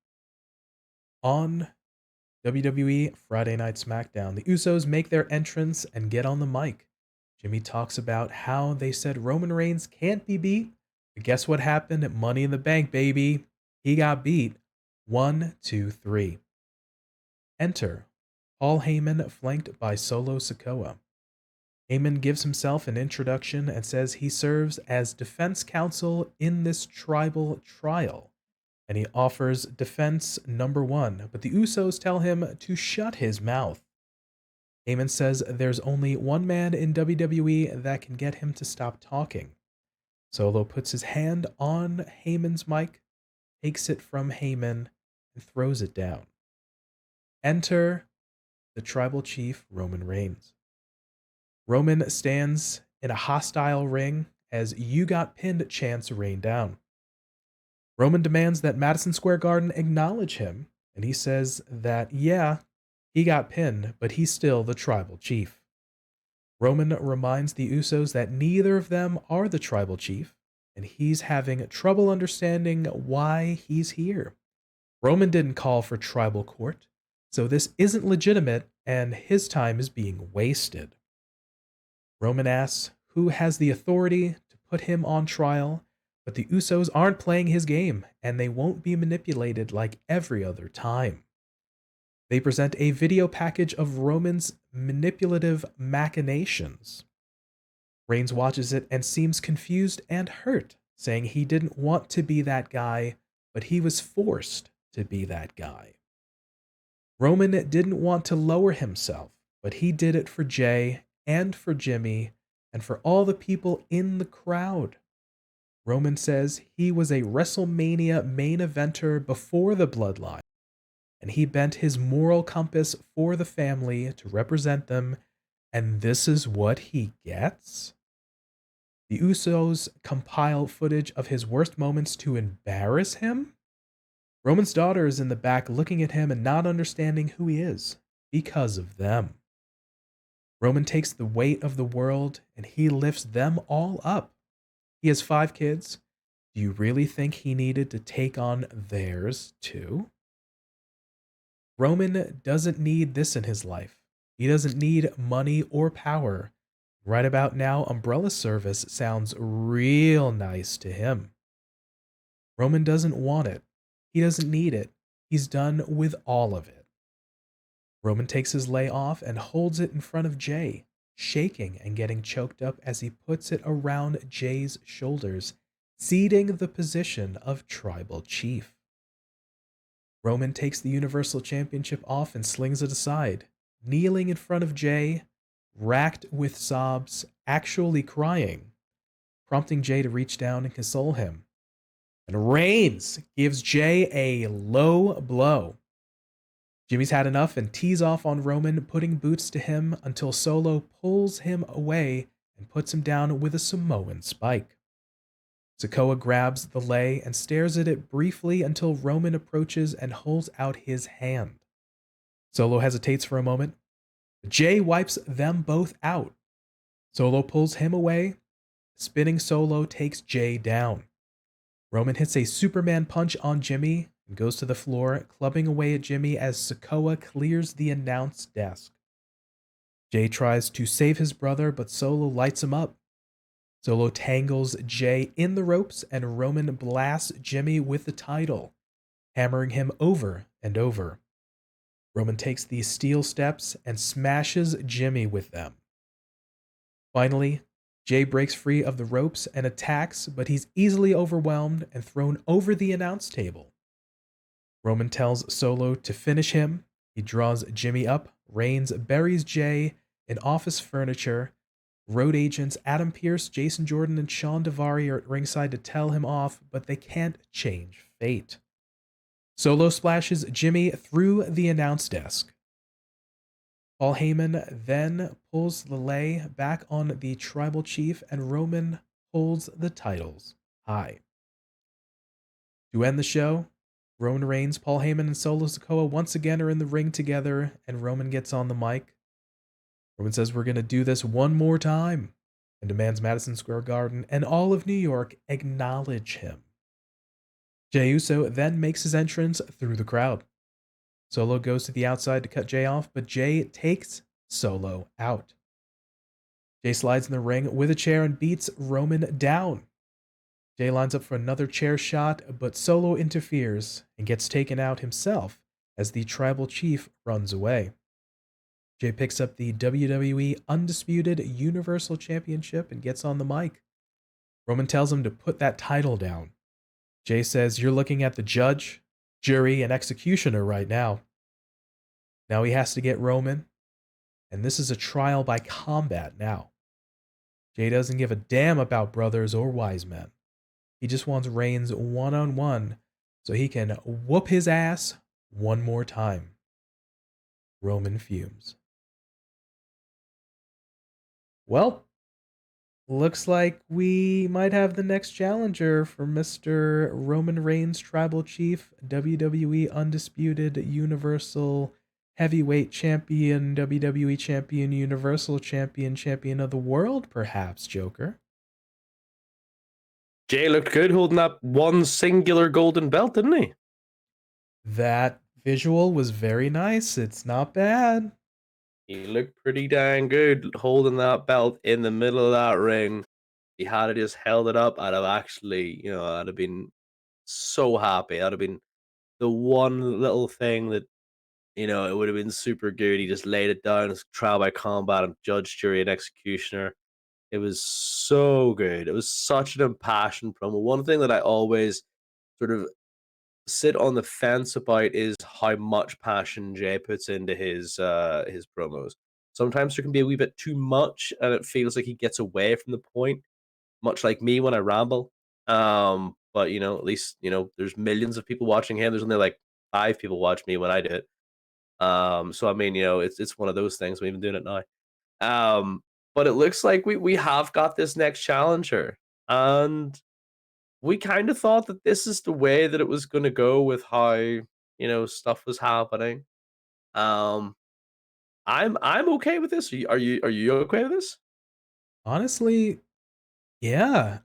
On WWE Friday Night SmackDown, the Usos make their entrance and get on the mic. Jimmy talks about how they said Roman Reigns can't be beat, but guess what happened at Money in the Bank, baby? He got beat. 1, 2, 3. Enter Paul Heyman, flanked by Solo Sikoa. Heyman gives himself an introduction and says he serves as defense counsel in this tribal trial, and he offers defense number 1, but the Usos tell him to shut his mouth. Heyman says there's only one man in WWE that can get him to stop talking. Solo puts his hand on Heyman's mic, takes it from Heyman, and throws it down. Enter the tribal chief, Roman Reigns. Roman stands in a hostile ring as "You got pinned" chants rain down. Roman demands that Madison Square Garden acknowledge him, and he says that, yeah, he got pinned, but he's still the tribal chief. Roman reminds the Usos that neither of them are the tribal chief, and he's having trouble understanding why he's here. Roman didn't call for tribal court, so this isn't legitimate, and his time is being wasted. Roman asks who has the authority to put him on trial, but the Usos aren't playing his game, and they won't be manipulated like every other time. They present a video package of Roman's manipulative machinations. Reigns watches it and seems confused and hurt, saying he didn't want to be that guy, but he was forced to be that guy. Roman didn't want to lower himself, but he did it for Jey and for Jimmy and for all the people in the crowd. Roman says he was a WrestleMania main eventer before the Bloodline, and he bent his moral compass for the family to represent them, and this is what he gets? The Usos compile footage of his worst moments to embarrass him? Roman's daughter is in the back looking at him and not understanding who he is because of them. Roman takes the weight of the world and he lifts them all up. He has 5 kids. Do you really think he needed to take on theirs too? Roman doesn't need this in his life. He doesn't need money or power. Right about now, Umbrella Service sounds real nice to him. Roman doesn't want it. He doesn't need it. He's done with all of it. Roman takes his lei off and holds it in front of Jey, shaking and getting choked up as he puts it around Jey's shoulders, ceding the position of tribal chief. Roman takes the Universal Championship off and slings it aside, kneeling in front of Jey, racked with sobs, actually crying, prompting Jey to reach down and console him. And Reigns gives Jey a low blow. Jimmy's had enough and tees off on Roman, putting boots to him until Solo pulls him away and puts him down with a Samoan spike. Sikoa grabs the lei and stares at it briefly until Roman approaches and holds out his hand. Solo hesitates for a moment. Jey wipes them both out. Solo pulls him away. Spinning Solo takes Jey down. Roman hits a Superman punch on Jimmy and goes to the floor, clubbing away at Jimmy as Sikoa clears the announce desk. Jey tries to save his brother, but Solo lights him up. Solo tangles Jey in the ropes, and Roman blasts Jimmy with the title, hammering him over and over. Roman takes these steel steps and smashes Jimmy with them. Finally, Jey breaks free of the ropes and attacks, but he's easily overwhelmed and thrown over the announce table. Roman tells Solo to finish him. He draws Jimmy up. Reigns buries Jey in office furniture. Road agents Adam Pearce, Jason Jordan, and Sean Daivari are at ringside to tell him off, but they can't change fate. Solo splashes Jimmy through the announce desk. Paul Heyman then pulls the lei back on the tribal chief, and Roman holds the titles high. To end the show, Roman Reigns, Paul Heyman, and Solo Sikoa once again are in the ring together, and Roman gets on the mic. Roman says, "We're going to do this one more time," and demands Madison Square Garden and all of New York acknowledge him. Jey Uso then makes his entrance through the crowd. Solo goes to the outside to cut Jey off, but Jey takes Solo out. Jey slides in the ring with a chair and beats Roman down. Jey lines up for another chair shot, but Solo interferes and gets taken out himself as the tribal chief runs away. Jey picks up the WWE Undisputed Universal Championship and gets on the mic. Roman tells him to put that title down. Jey says, "You're looking at the judge, jury, and executioner right now." Now he has to get Roman, and this is a trial by combat now. Jey doesn't give a damn about brothers or wise men. He just wants Reigns one-on-one so he can whoop his ass one more time. Roman fumes. Well, looks like we might have the next challenger for Mr. Roman Reigns, Tribal Chief, WWE Undisputed Universal Heavyweight Champion, WWE Champion, Universal Champion, Champion of the World, perhaps, Joker. Jey looked good holding that one singular golden belt, didn't he? That visual was very nice. It's not bad. He looked pretty dang good holding that belt in the middle of that ring. He had just held it up, I'd have actually, I'd have been so happy. That'd have been the one little thing that It would have been super good. He just laid it down as trial by combat and judge, jury, and executioner. It was so good. It was such an impassioned promo. One thing that I always sort of sit on the fence about is how much passion Jay puts into his promos. Sometimes there can be a wee bit too much, and it feels like he gets away from the point, much like me when I ramble. But at least there's millions of people watching him. There's only like 5 people watch me when I do it. So I mean, it's one of those things. We've been doing it now. Um, but it looks like we have got this next challenger, and we kind of thought that this is the way that it was going to go with how stuff was happening. Um, I'm okay with this. Are you okay with this? Honestly, yeah.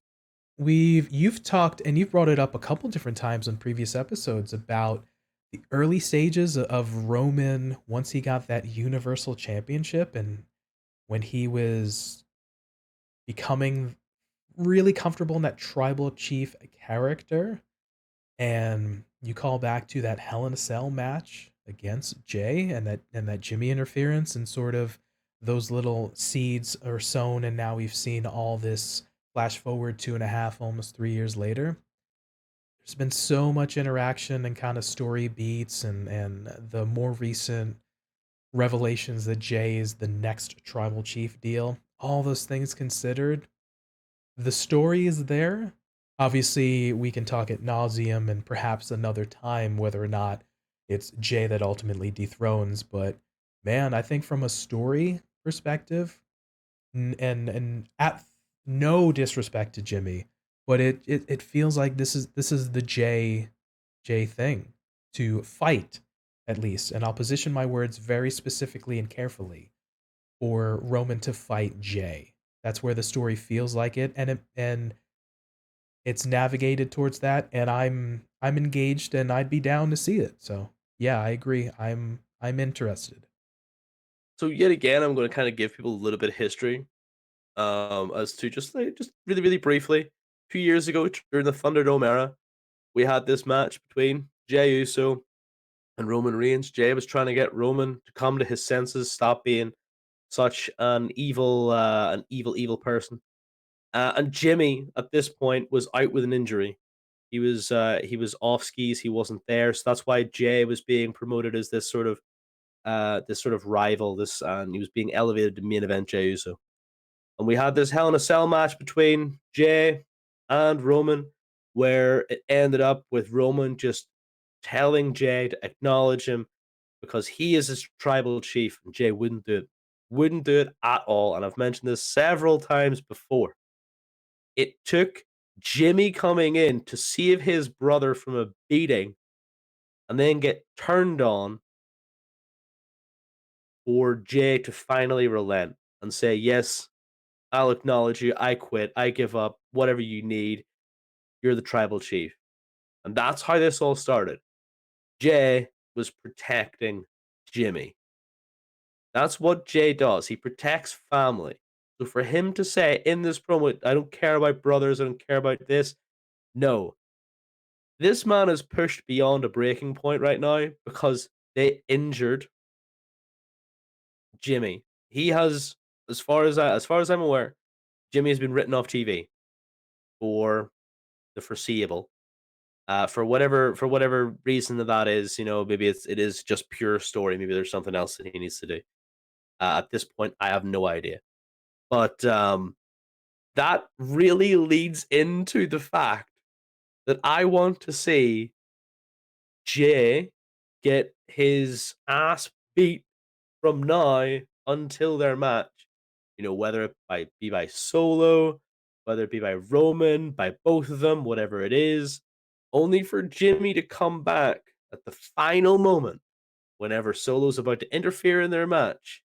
You've talked and you've brought it up a couple different times on previous episodes about the early stages of Roman once he got that Universal Championship and when he was becoming really comfortable in that tribal chief character. And you call back to that Hell in a Cell match against Jay and that Jimmy interference and sort of those little seeds are sown, and now we've seen all this flash forward 2.5, almost 3 years later. There's been so much interaction and kind of story beats and the more recent revelations that Jay is the next tribal chief deal. All those things considered, the story is there. Obviously, we can talk at nauseum and perhaps another time whether or not it's Jay that ultimately dethrones. But man, I think from a story perspective, and at no disrespect to Jimmy, but it feels like this is the Jay thing to fight at least, and I'll position my words very specifically and carefully for Roman to fight Jay. That's where the story feels like it, and it's navigated towards that, and I'm engaged, and I'd be down to see it. So yeah, I agree. I'm interested. So yet again, I'm going to kind of give people a little bit of history, as to just really really briefly. 2 years ago, during the Thunderdome era, we had this match between Jey Uso and Roman Reigns. Jey was trying to get Roman to come to his senses, stop being such an evil person. And Jimmy at this point was out with an injury. He was off skis. He wasn't there, so that's why Jay was being promoted as this sort of rival. And he was being elevated to main event Jey Uso. And we had this Hell in a Cell match between Jay and Roman, where it ended up with Roman just telling Jay to acknowledge him because he is his tribal chief, and Jay wouldn't do it at all. And I've mentioned this several times before. It took Jimmy coming in to save his brother from a beating and then get turned on for Jay to finally relent and say, yes, I'll acknowledge you. I quit. I give up. Whatever you need. You're the tribal chief. And that's how this all started. Jay was protecting Jimmy. That's what Jay does. He protects family. So for him to say in this promo, I don't care about brothers, I don't care about this. No. This man is pushed beyond a breaking point right now because they injured Jimmy. He has, as far as I'm aware, Jimmy has been written off TV for the foreseeable. For whatever reason that is, maybe it is just pure story. Maybe there's something else that he needs to do. At this point, I have no idea. But that really leads into the fact that I want to see Jay get his ass beat from now until their match. Whether it be by Solo, whether it be by Roman, by both of them, whatever it is, only for Jimmy to come back at the final moment whenever Solo's about to interfere in their match.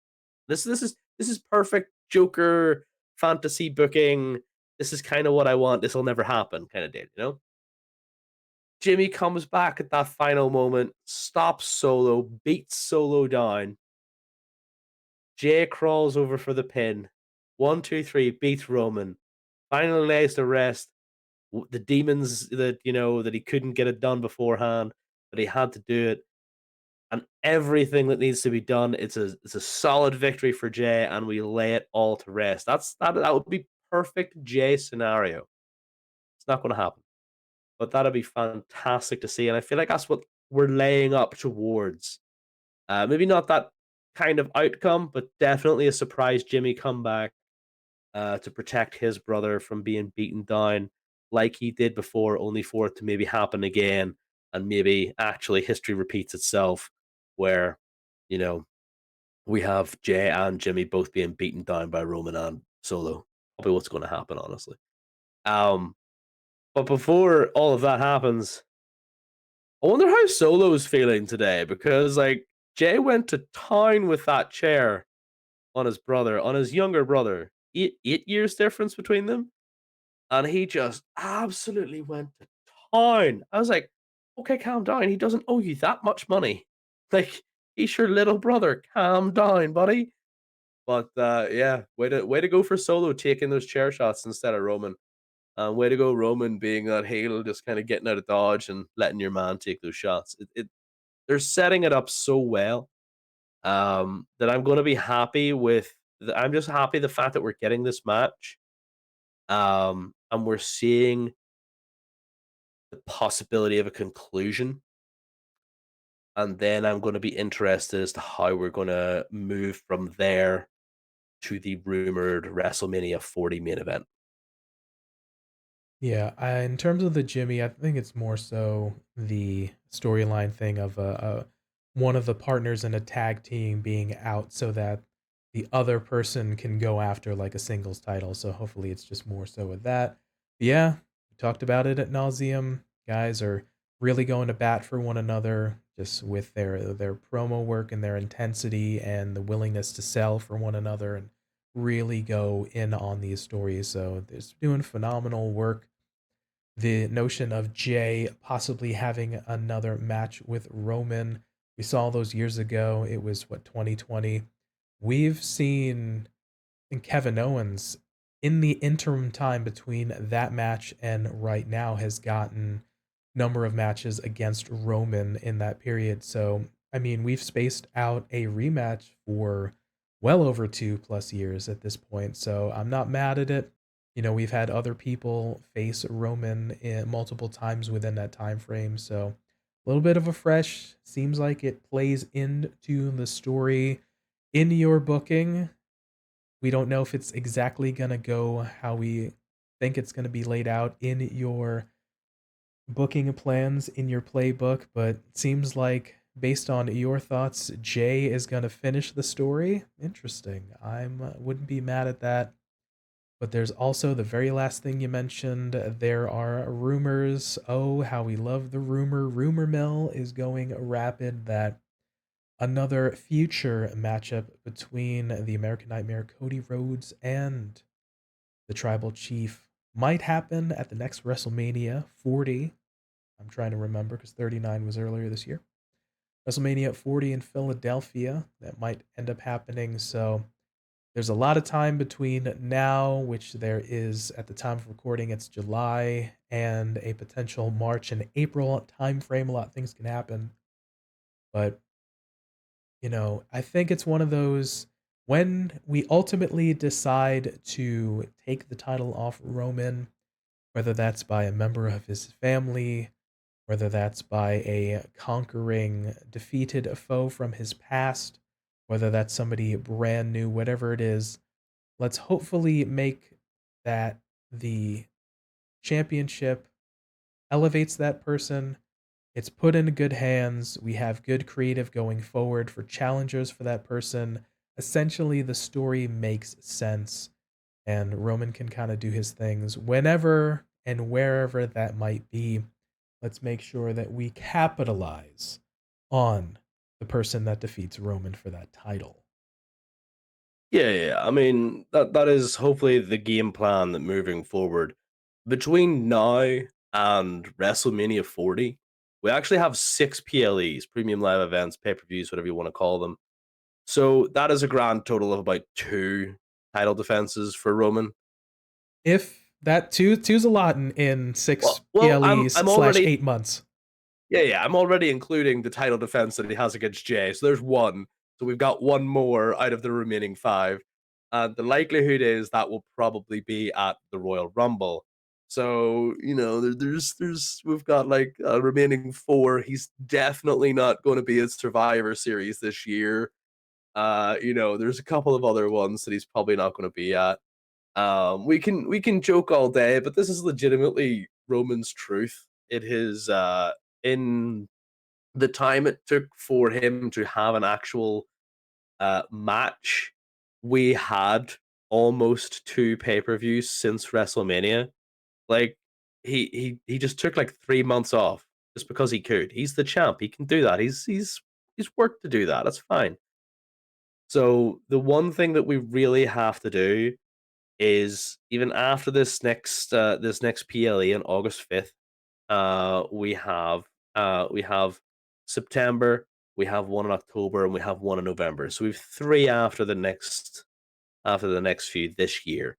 This is perfect Joker fantasy booking. This is kind of what I want. This will never happen, kind of deal. Jimmy comes back at that final moment, stops Solo, beats Solo down. Jay crawls over for the pin. 1, 2, 3, beats Roman. Finally lays to rest the demons that he couldn't get it done beforehand, but he had to do it. and everything that needs to be done. It's a solid victory for Jey, and we lay it all to rest. That would be perfect Jey scenario. It's not going to happen, but that'd be fantastic to see, and I feel like that's what we're laying up towards. Maybe not that kind of outcome, but definitely a surprise Jimmy comeback to protect his brother from being beaten down like he did before, only for it to maybe happen again, and maybe actually history repeats itself, where you know we have Jay and Jimmy both being beaten down by Roman and Solo. Probably what's going to happen, honestly. Um, but before all of that happens, I wonder how Solo is feeling today, because like Jay went to town with that chair on his brother, on his younger brother. 8 years difference between them, and he just absolutely went to town. I was like, okay, calm down. He doesn't owe you that much money. Like, he's your little brother. Calm down, buddy. But yeah, way to go for Solo taking those chair shots instead of Roman. Way to go, Roman, being that heel, just kind of getting out of dodge and letting your man take those shots. They're setting it up so well, that I'm going to be happy with. I'm just happy the fact that we're getting this match, and we're seeing the possibility of a conclusion. And then I'm going to be interested as to how we're going to move from there to the rumored WrestleMania 40 main event. Yeah, in terms of the Jimmy, I think it's more so the storyline thing of one of the partners in a tag team being out so that the other person can go after like a singles title. So hopefully it's just more so with that. But yeah, we talked about it at nauseum. Guys are really going to bat for one another, just with their promo work and their intensity and the willingness to sell for one another and really go in on these stories. So they're doing phenomenal work. The notion of Jay possibly having another match with Roman, we saw those years ago. It was what, 2020. We've seen, I think, Kevin Owens in the interim time between that match and right now has gotten number of matches against Roman in that period. So, I mean, we've spaced out a rematch for well over 2+ years at this point. So I'm not mad at it. We've had other people face Roman multiple times within that time frame. So a little bit of a fresh, seems like it plays into the story in your booking. We don't know if it's exactly going to go how we think it's going to be laid out in your booking plans, in your playbook, but it seems like based on your thoughts, Jay is going to finish the story. Interesting. I wouldn't be mad at that. But there's also the very last thing you mentioned. There are rumors. Oh, how we love the rumor. Rumor mill is going rapid that another future matchup between the American Nightmare Cody Rhodes and the Tribal Chief might happen at the next WrestleMania 40. I'm trying to remember because 39 was earlier this year. WrestleMania 40 in Philadelphia. That might end up happening. So there's a lot of time between now, which there is at the time of recording, it's July, and a potential March and April time frame. A lot of things can happen. But, I think it's one of those when we ultimately decide to take the title off Roman, whether that's by a member of his family, whether that's by a conquering, defeated foe from his past, whether that's somebody brand new, whatever it is, let's hopefully make that the championship elevates that person. It's put in good hands. We have good creative going forward for challengers for that person. Essentially, the story makes sense, and Roman can kind of do his things whenever and wherever that might be. Let's make sure that we capitalize on the person that defeats Roman for that title. Yeah. I mean, that is hopefully the game plan that moving forward between now and WrestleMania 40, we actually have 6 PLEs, premium live events, pay per views, whatever you want to call them. So that is a grand total of about 2 title defenses for Roman. If that two's a lot in six Well, PLEs I'm slash already 8 months. Yeah. I'm already including the title defense that he has against Jay. So there's one. So we've got one more out of the remaining five. And the likelihood is that will probably be at the Royal Rumble. So, we've got like a remaining four. He's definitely not going to be a Survivor Series this year. There's a couple of other ones that he's probably not going to be at. We can joke all day, but this is legitimately Roman's truth. It is in the time it took for him to have an actual match. We had almost two pay-per-views since WrestleMania. Like he just took like 3 months off just because he could. He's the champ. He can do that. He's worked to do that. That's fine. So the one thing that we really have to do is even after this next PLE on August 5th, we have September, we have one in October, and we have one in November. So we've three after the next feud this year.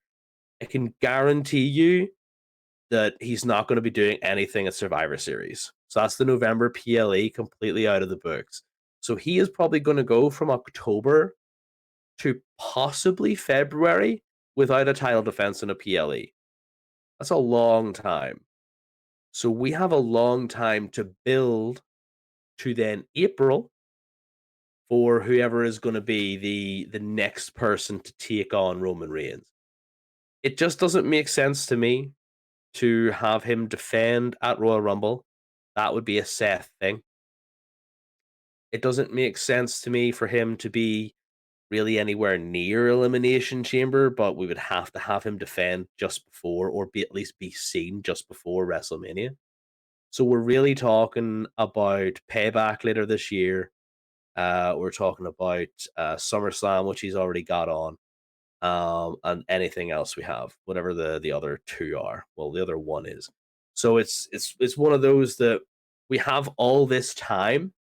I can guarantee you that he's not going to be doing anything at Survivor Series. So that's the November PLE completely out of the books. So he is probably going to go from October to possibly February without a title defense in a PLE. That's a long time. So we have a long time to build to then April for whoever is going to be the next person to take on Roman Reigns. It just doesn't make sense to me to have him defend at Royal Rumble. That would be a Seth thing. It doesn't make sense to me for him to be really anywhere near Elimination Chamber, but we would have to have him defend just before, or at least be seen just before WrestleMania. So we're really talking about Payback later this year. We're talking about SummerSlam, which he's already got on, and anything else we have, whatever the other two are. Well, the other one is. So it's one of those that we have all this time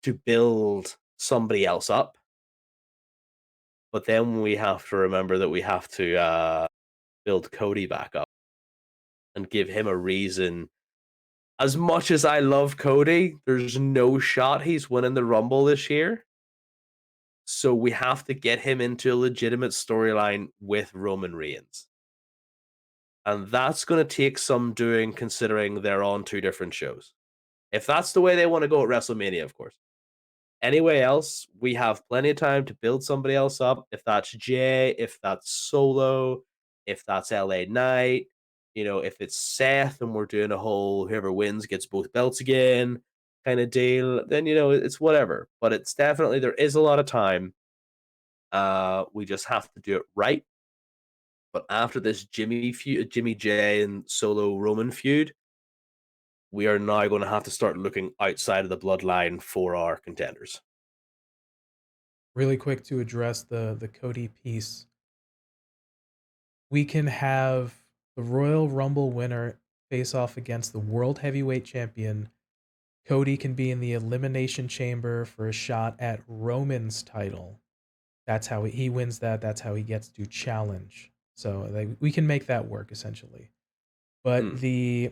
to build somebody else up, but then we have to remember that we have to build Cody back up and give him a reason. As much as I love Cody, there's no shot he's winning the Rumble this year. So we have to get him into a legitimate storyline with Roman Reigns. And that's going to take some doing considering they're on two different shows. If that's the way they want to go at WrestleMania, of course. Anyway else, we have plenty of time to build somebody else up. If that's Jay, if that's Solo, if that's LA Knight, if it's Seth and we're doing a whole whoever wins gets both belts again kind of deal, then it's whatever. But it's definitely there is a lot of time. We just have to do it right. But after this Jimmy Jay and Solo Roman feud, we are now going to have to start looking outside of the bloodline for our contenders. Really quick to address the Cody piece. We can have the Royal Rumble winner face off against the World Heavyweight Champion. Cody can be in the Elimination Chamber for a shot at Roman's title. That's how he wins that. That's how he gets to challenge. So we can make that work essentially. But the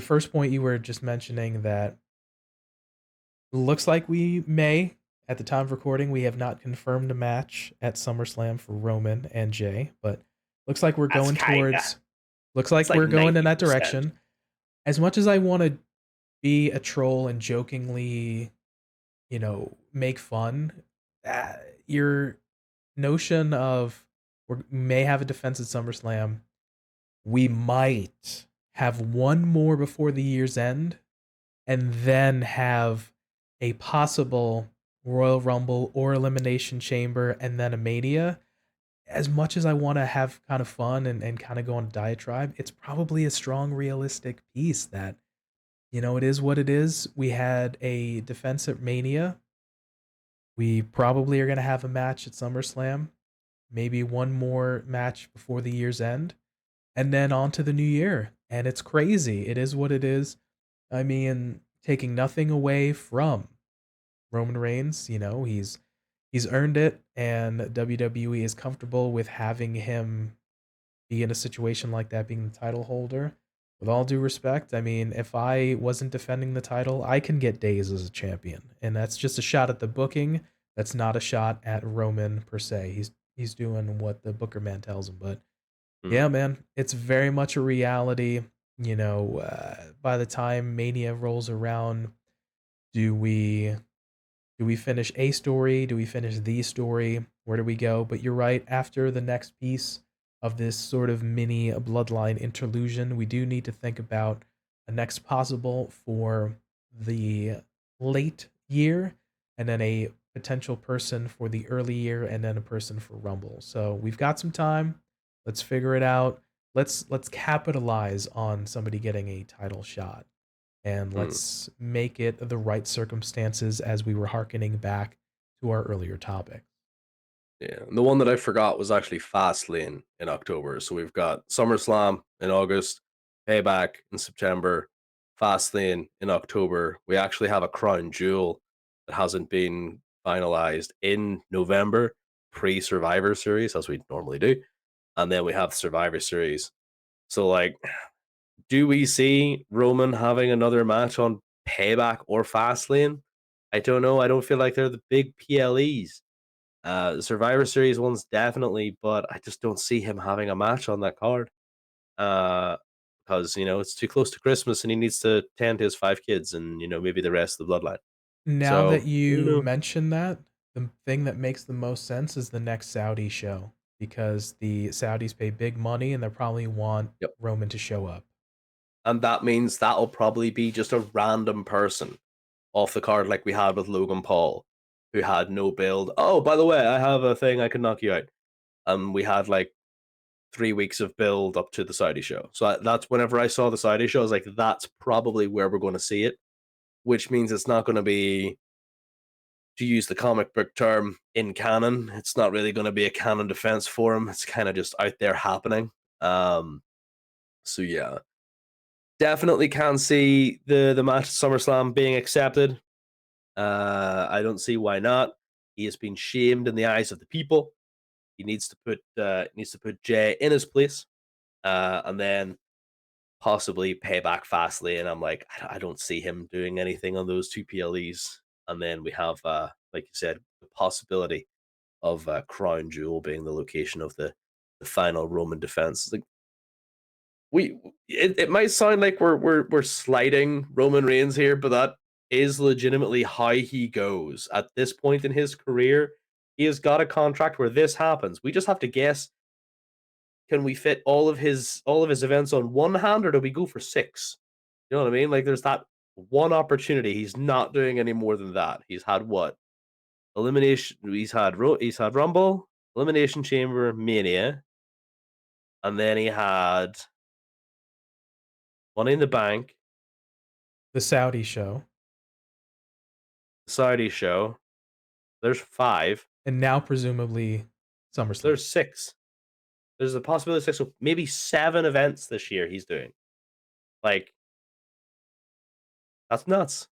first point you were just mentioning, that looks like we may, at the time of recording, we have not confirmed a match at SummerSlam for Roman and Jay, but looks like we're going in that direction. As much as I want to be a troll and jokingly, make fun, your notion of we may have a defense at SummerSlam, we might have one more before the year's end, and then have a possible Royal Rumble or Elimination Chamber and then a Mania. As much as I want to have kind of fun and kind of go on a diatribe, it's probably a strong, realistic piece that, it is what it is. We had a defense at Mania. We probably are going to have a match at SummerSlam, maybe one more match before the year's end, and then on to the new year. And it's crazy. It is what it is. I mean, taking nothing away from Roman Reigns, he's earned it, and WWE is comfortable with having him be in a situation like that, being the title holder. With all due respect, I mean, if I wasn't defending the title, I can get days as a champion, and that's just a shot at the booking. That's not a shot at Roman per se. He's doing what the Booker man tells him, but Hmm. yeah, man, it's very much a reality. By the time Mania rolls around, do we do we finish a story? Do we finish the story? Where do we go? But you're right. After the next piece of this sort of mini bloodline interlusion, we do need to think about a next possible for the late year, and then a potential person for the early year, and then a person for Rumble. So we've got some time. Let's figure it out. Let's capitalize on somebody getting a title shot, and Hmm. let's make it the right circumstances as we were hearkening back to our earlier topic. Yeah, and the one that I forgot was actually Fastlane in October. So we've got SummerSlam in August, Payback in September, Fastlane in October. We actually have a crown jewel that hasn't been finalized in November, pre Survivor Series, as we normally do. And then we have Survivor Series. So, like, do we see Roman having another match on Payback or Fastlane? I don't know. I don't feel like they're the big PLEs. The Survivor Series one's definitely, but I just don't see him having a match on that card. Uh, because it's too close to Christmas and he needs to tend to his 5 kids and maybe the rest of the bloodline. Now that So I don't you know. mention that, the thing that makes the most sense is the next Saudi show, because the Saudis pay big money and they probably want Yep. Roman to show up. And that means that'll probably be just a random person off the card like we had with Logan Paul, who had no build. Oh, by the way, I have a thing I can knock you out. And we had like 3 weeks of build up to the Saudi show. So that's whenever I saw the Saudi show, I was like, that's probably where we're going to see it, which means it's not going to be, to use the comic book term, in canon. It's not really going to be a canon defense for him. It's kind of just out there happening. Um, so yeah, definitely can see the match at SummerSlam being accepted. I don't see why not. He has been shamed in the eyes of the people. He needs to put Jay in his place, and then possibly pay back Fastly. And I'm like, I don't see him doing anything on those two PLEs. And then we have, like you said, the possibility of Crown Jewel being the location of the final Roman defense. Like it might sound like we're slighting Roman Reigns here, but that is legitimately how he goes at this point in his career. He has got a contract where this happens. We just have to guess, can we fit all of his events on one hand, or do we go for six? You know what I mean? Like there's that one opportunity. He's not doing any more than that. He's had what? Elimination. He's had Rumble, Elimination Chamber, Mania, and then he had Money in the Bank, The Saudi show, Saudi show. There's five. and now presumably SummerSlam. There's six. There's a possibility of six. So maybe 7 events this year he's doing. Like that's nuts.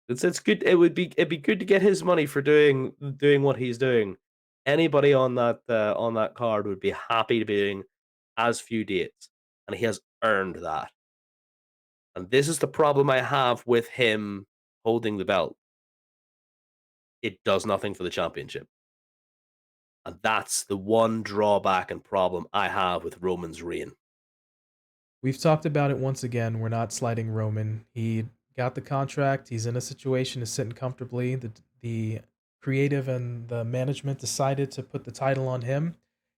It's good. It'd be good to get his money for doing what he's doing. Anybody on that card would be happy to be doing as few dates, and he has earned that. And this is the problem I have with him holding the belt. It does nothing for the championship, and that's the one drawback and problem I have with Roman's reign. We've talked about it once again. We're not slighting Roman. He got the contract. He's in a situation to sitting comfortably. The creative and the management decided to put the title on him.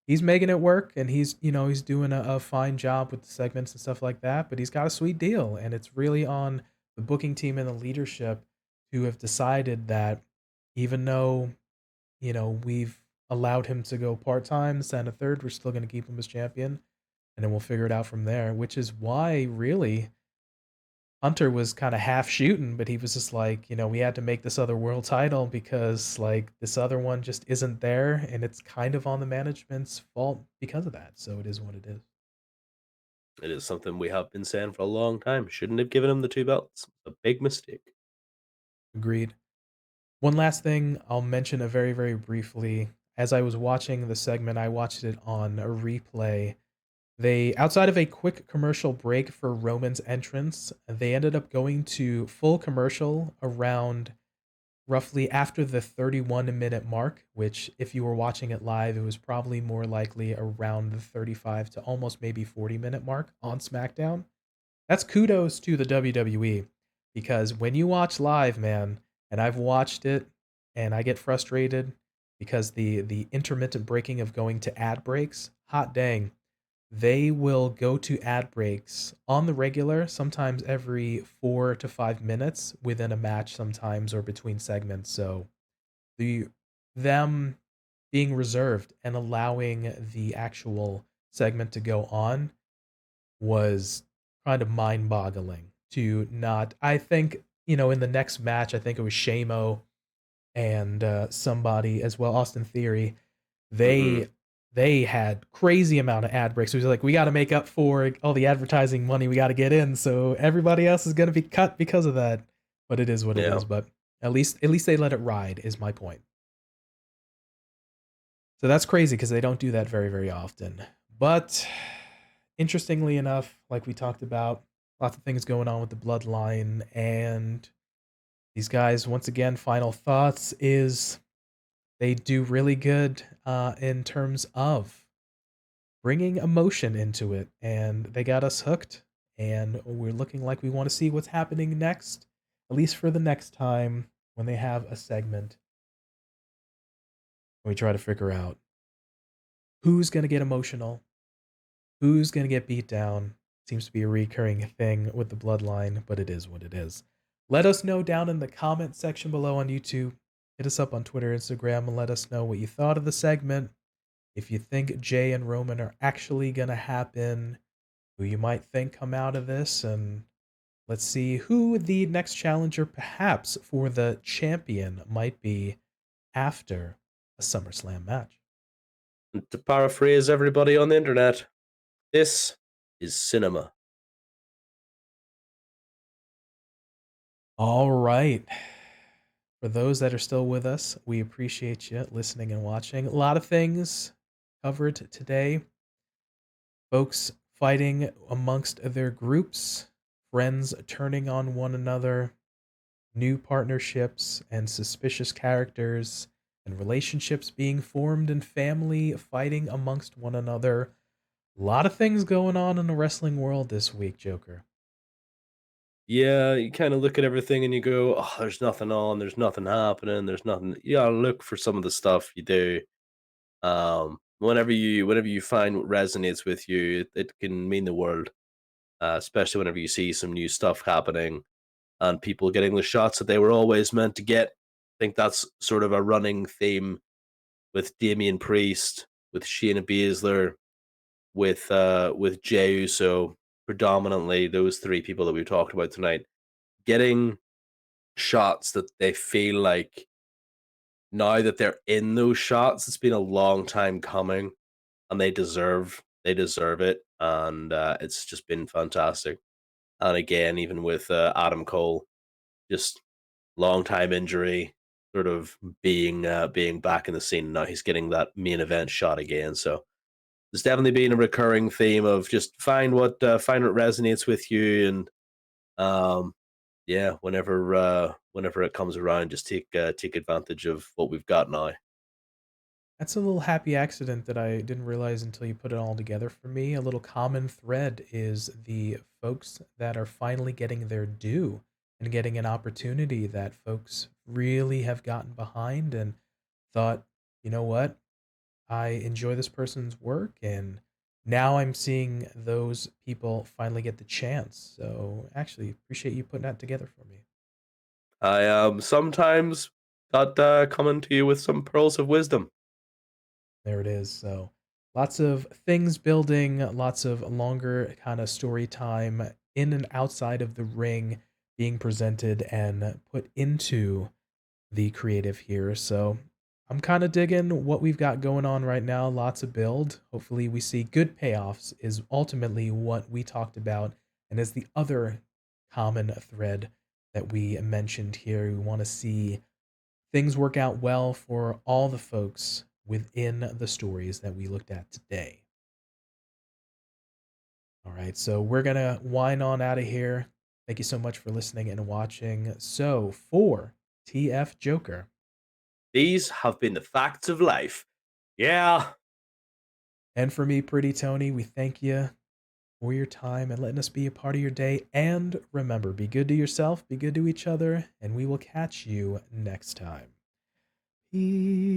He's making it work, and he's doing a fine job with the segments and stuff like that. But he's got a sweet deal, and it's really on the booking team and the leadership to have decided that, even though we've allowed him to go part time, and a third, we're still going to keep him as champion, and then we'll figure it out from there. Which is why, really, Hunter was kind of half shooting, but he was just like, we had to make this other world title because, like, this other one just isn't there, and it's kind of on the management's fault because of that. So it is what it is. It is something we have been saying for a long time. Shouldn't have given him the 2 belts. A big mistake. Agreed. One last thing I'll mention very, very briefly. As I was watching the segment, I watched it on a replay. They outside of a quick commercial break for Roman's entrance, they ended up going to full commercial around roughly after the 31-minute mark, which if you were watching it live, it was probably more likely around the 35 to almost maybe 40-minute mark on SmackDown. That's kudos to the WWE, because when you watch live, man, and I've watched it and I get frustrated because the intermittent breaking of going to ad breaks, hot dang, they will go to ad breaks on the regular, sometimes every 4 to 5 minutes within a match, sometimes or between segments. So the them being reserved and allowing the actual segment to go on was kind of mind-boggling to not. I think, in the next match, I think it was Shamo and somebody as well, Austin Theory. Hmm. They had crazy amount of ad breaks. It was like, we got to make up for all the advertising money we got to get in, so everybody else is going to be cut because of that. But it is what it Yeah. is. But at least they let it ride. Is my point. So that's crazy because they don't do that very, very often. But interestingly enough, like we talked about, lots of things going on with the bloodline. And these guys, once again, final thoughts is they do really good in terms of bringing emotion into it. And they got us hooked. And we're looking like we want to see what's happening next, at least for the next time when they have a segment. We try to figure out who's going to get emotional. Who's going to get beat down? Seems to be a recurring thing with the bloodline, but it is what it is. Let us know down in the comment section below on YouTube. Hit us up on Twitter, Instagram, and let us know what you thought of the segment. If you think Jey and Roman are actually going to happen, who you might think come out of this, and let's see who the next challenger perhaps for the champion might be after a SummerSlam match. And to paraphrase everybody on the internet, this is cinema. All right. For those that are still with us, we appreciate you listening and watching. A lot of things covered today. Folks fighting amongst their groups, friends turning on one another, new partnerships and suspicious characters, and relationships being formed, and family fighting amongst one another. A lot of things going on in the wrestling world this week, Joker. Yeah, you kind of look at everything and you go, "Oh, there's nothing on. There's nothing happening. There's nothing." You gotta look for some of the stuff you do. Whenever you find what resonates with you, it can mean the world. Especially whenever you see some new stuff happening and people getting the shots that they were always meant to get. I think that's sort of a running theme with Damian Priest, with Shayna Baszler, with Jey Uso, predominantly those three people that we've talked about tonight, getting shots that they feel like now that they're in those shots, it's been a long time coming, and they deserve it, and it's just been fantastic. And again, even with Adam Cole, just long time injury, sort of being back in the scene now, he's getting that main event shot again. So there's definitely been a recurring theme of just find what resonates with you, and um, yeah, whenever it comes around, just take advantage of what we've got now. That's a little happy accident that I didn't realize until you put it all together for me. A little common thread is the folks that are finally getting their due and getting an opportunity that folks really have gotten behind and thought, you know what? I enjoy this person's work, and now I'm seeing those people finally get the chance. So actually appreciate you putting that together for me. I sometimes got coming to you with some pearls of wisdom. There it is. So lots of things building, lots of longer kind of story time in and outside of the ring being presented and put into the creative here. So I'm kind of digging what we've got going on right now. Lots of build. Hopefully, we see good payoffs, is ultimately what we talked about, and is the other common thread that we mentioned here. We want to see things work out well for all the folks within the stories that we looked at today. All right, so we're gonna wind on out of here. Thank you so much for listening and watching. So for TF Joker These have been the facts of life. Yeah. and for me, Pretty Tony, we thank you for your time and letting us be a part of your day. And remember, be good to yourself, be good to each other, and we will catch you next time. Peace.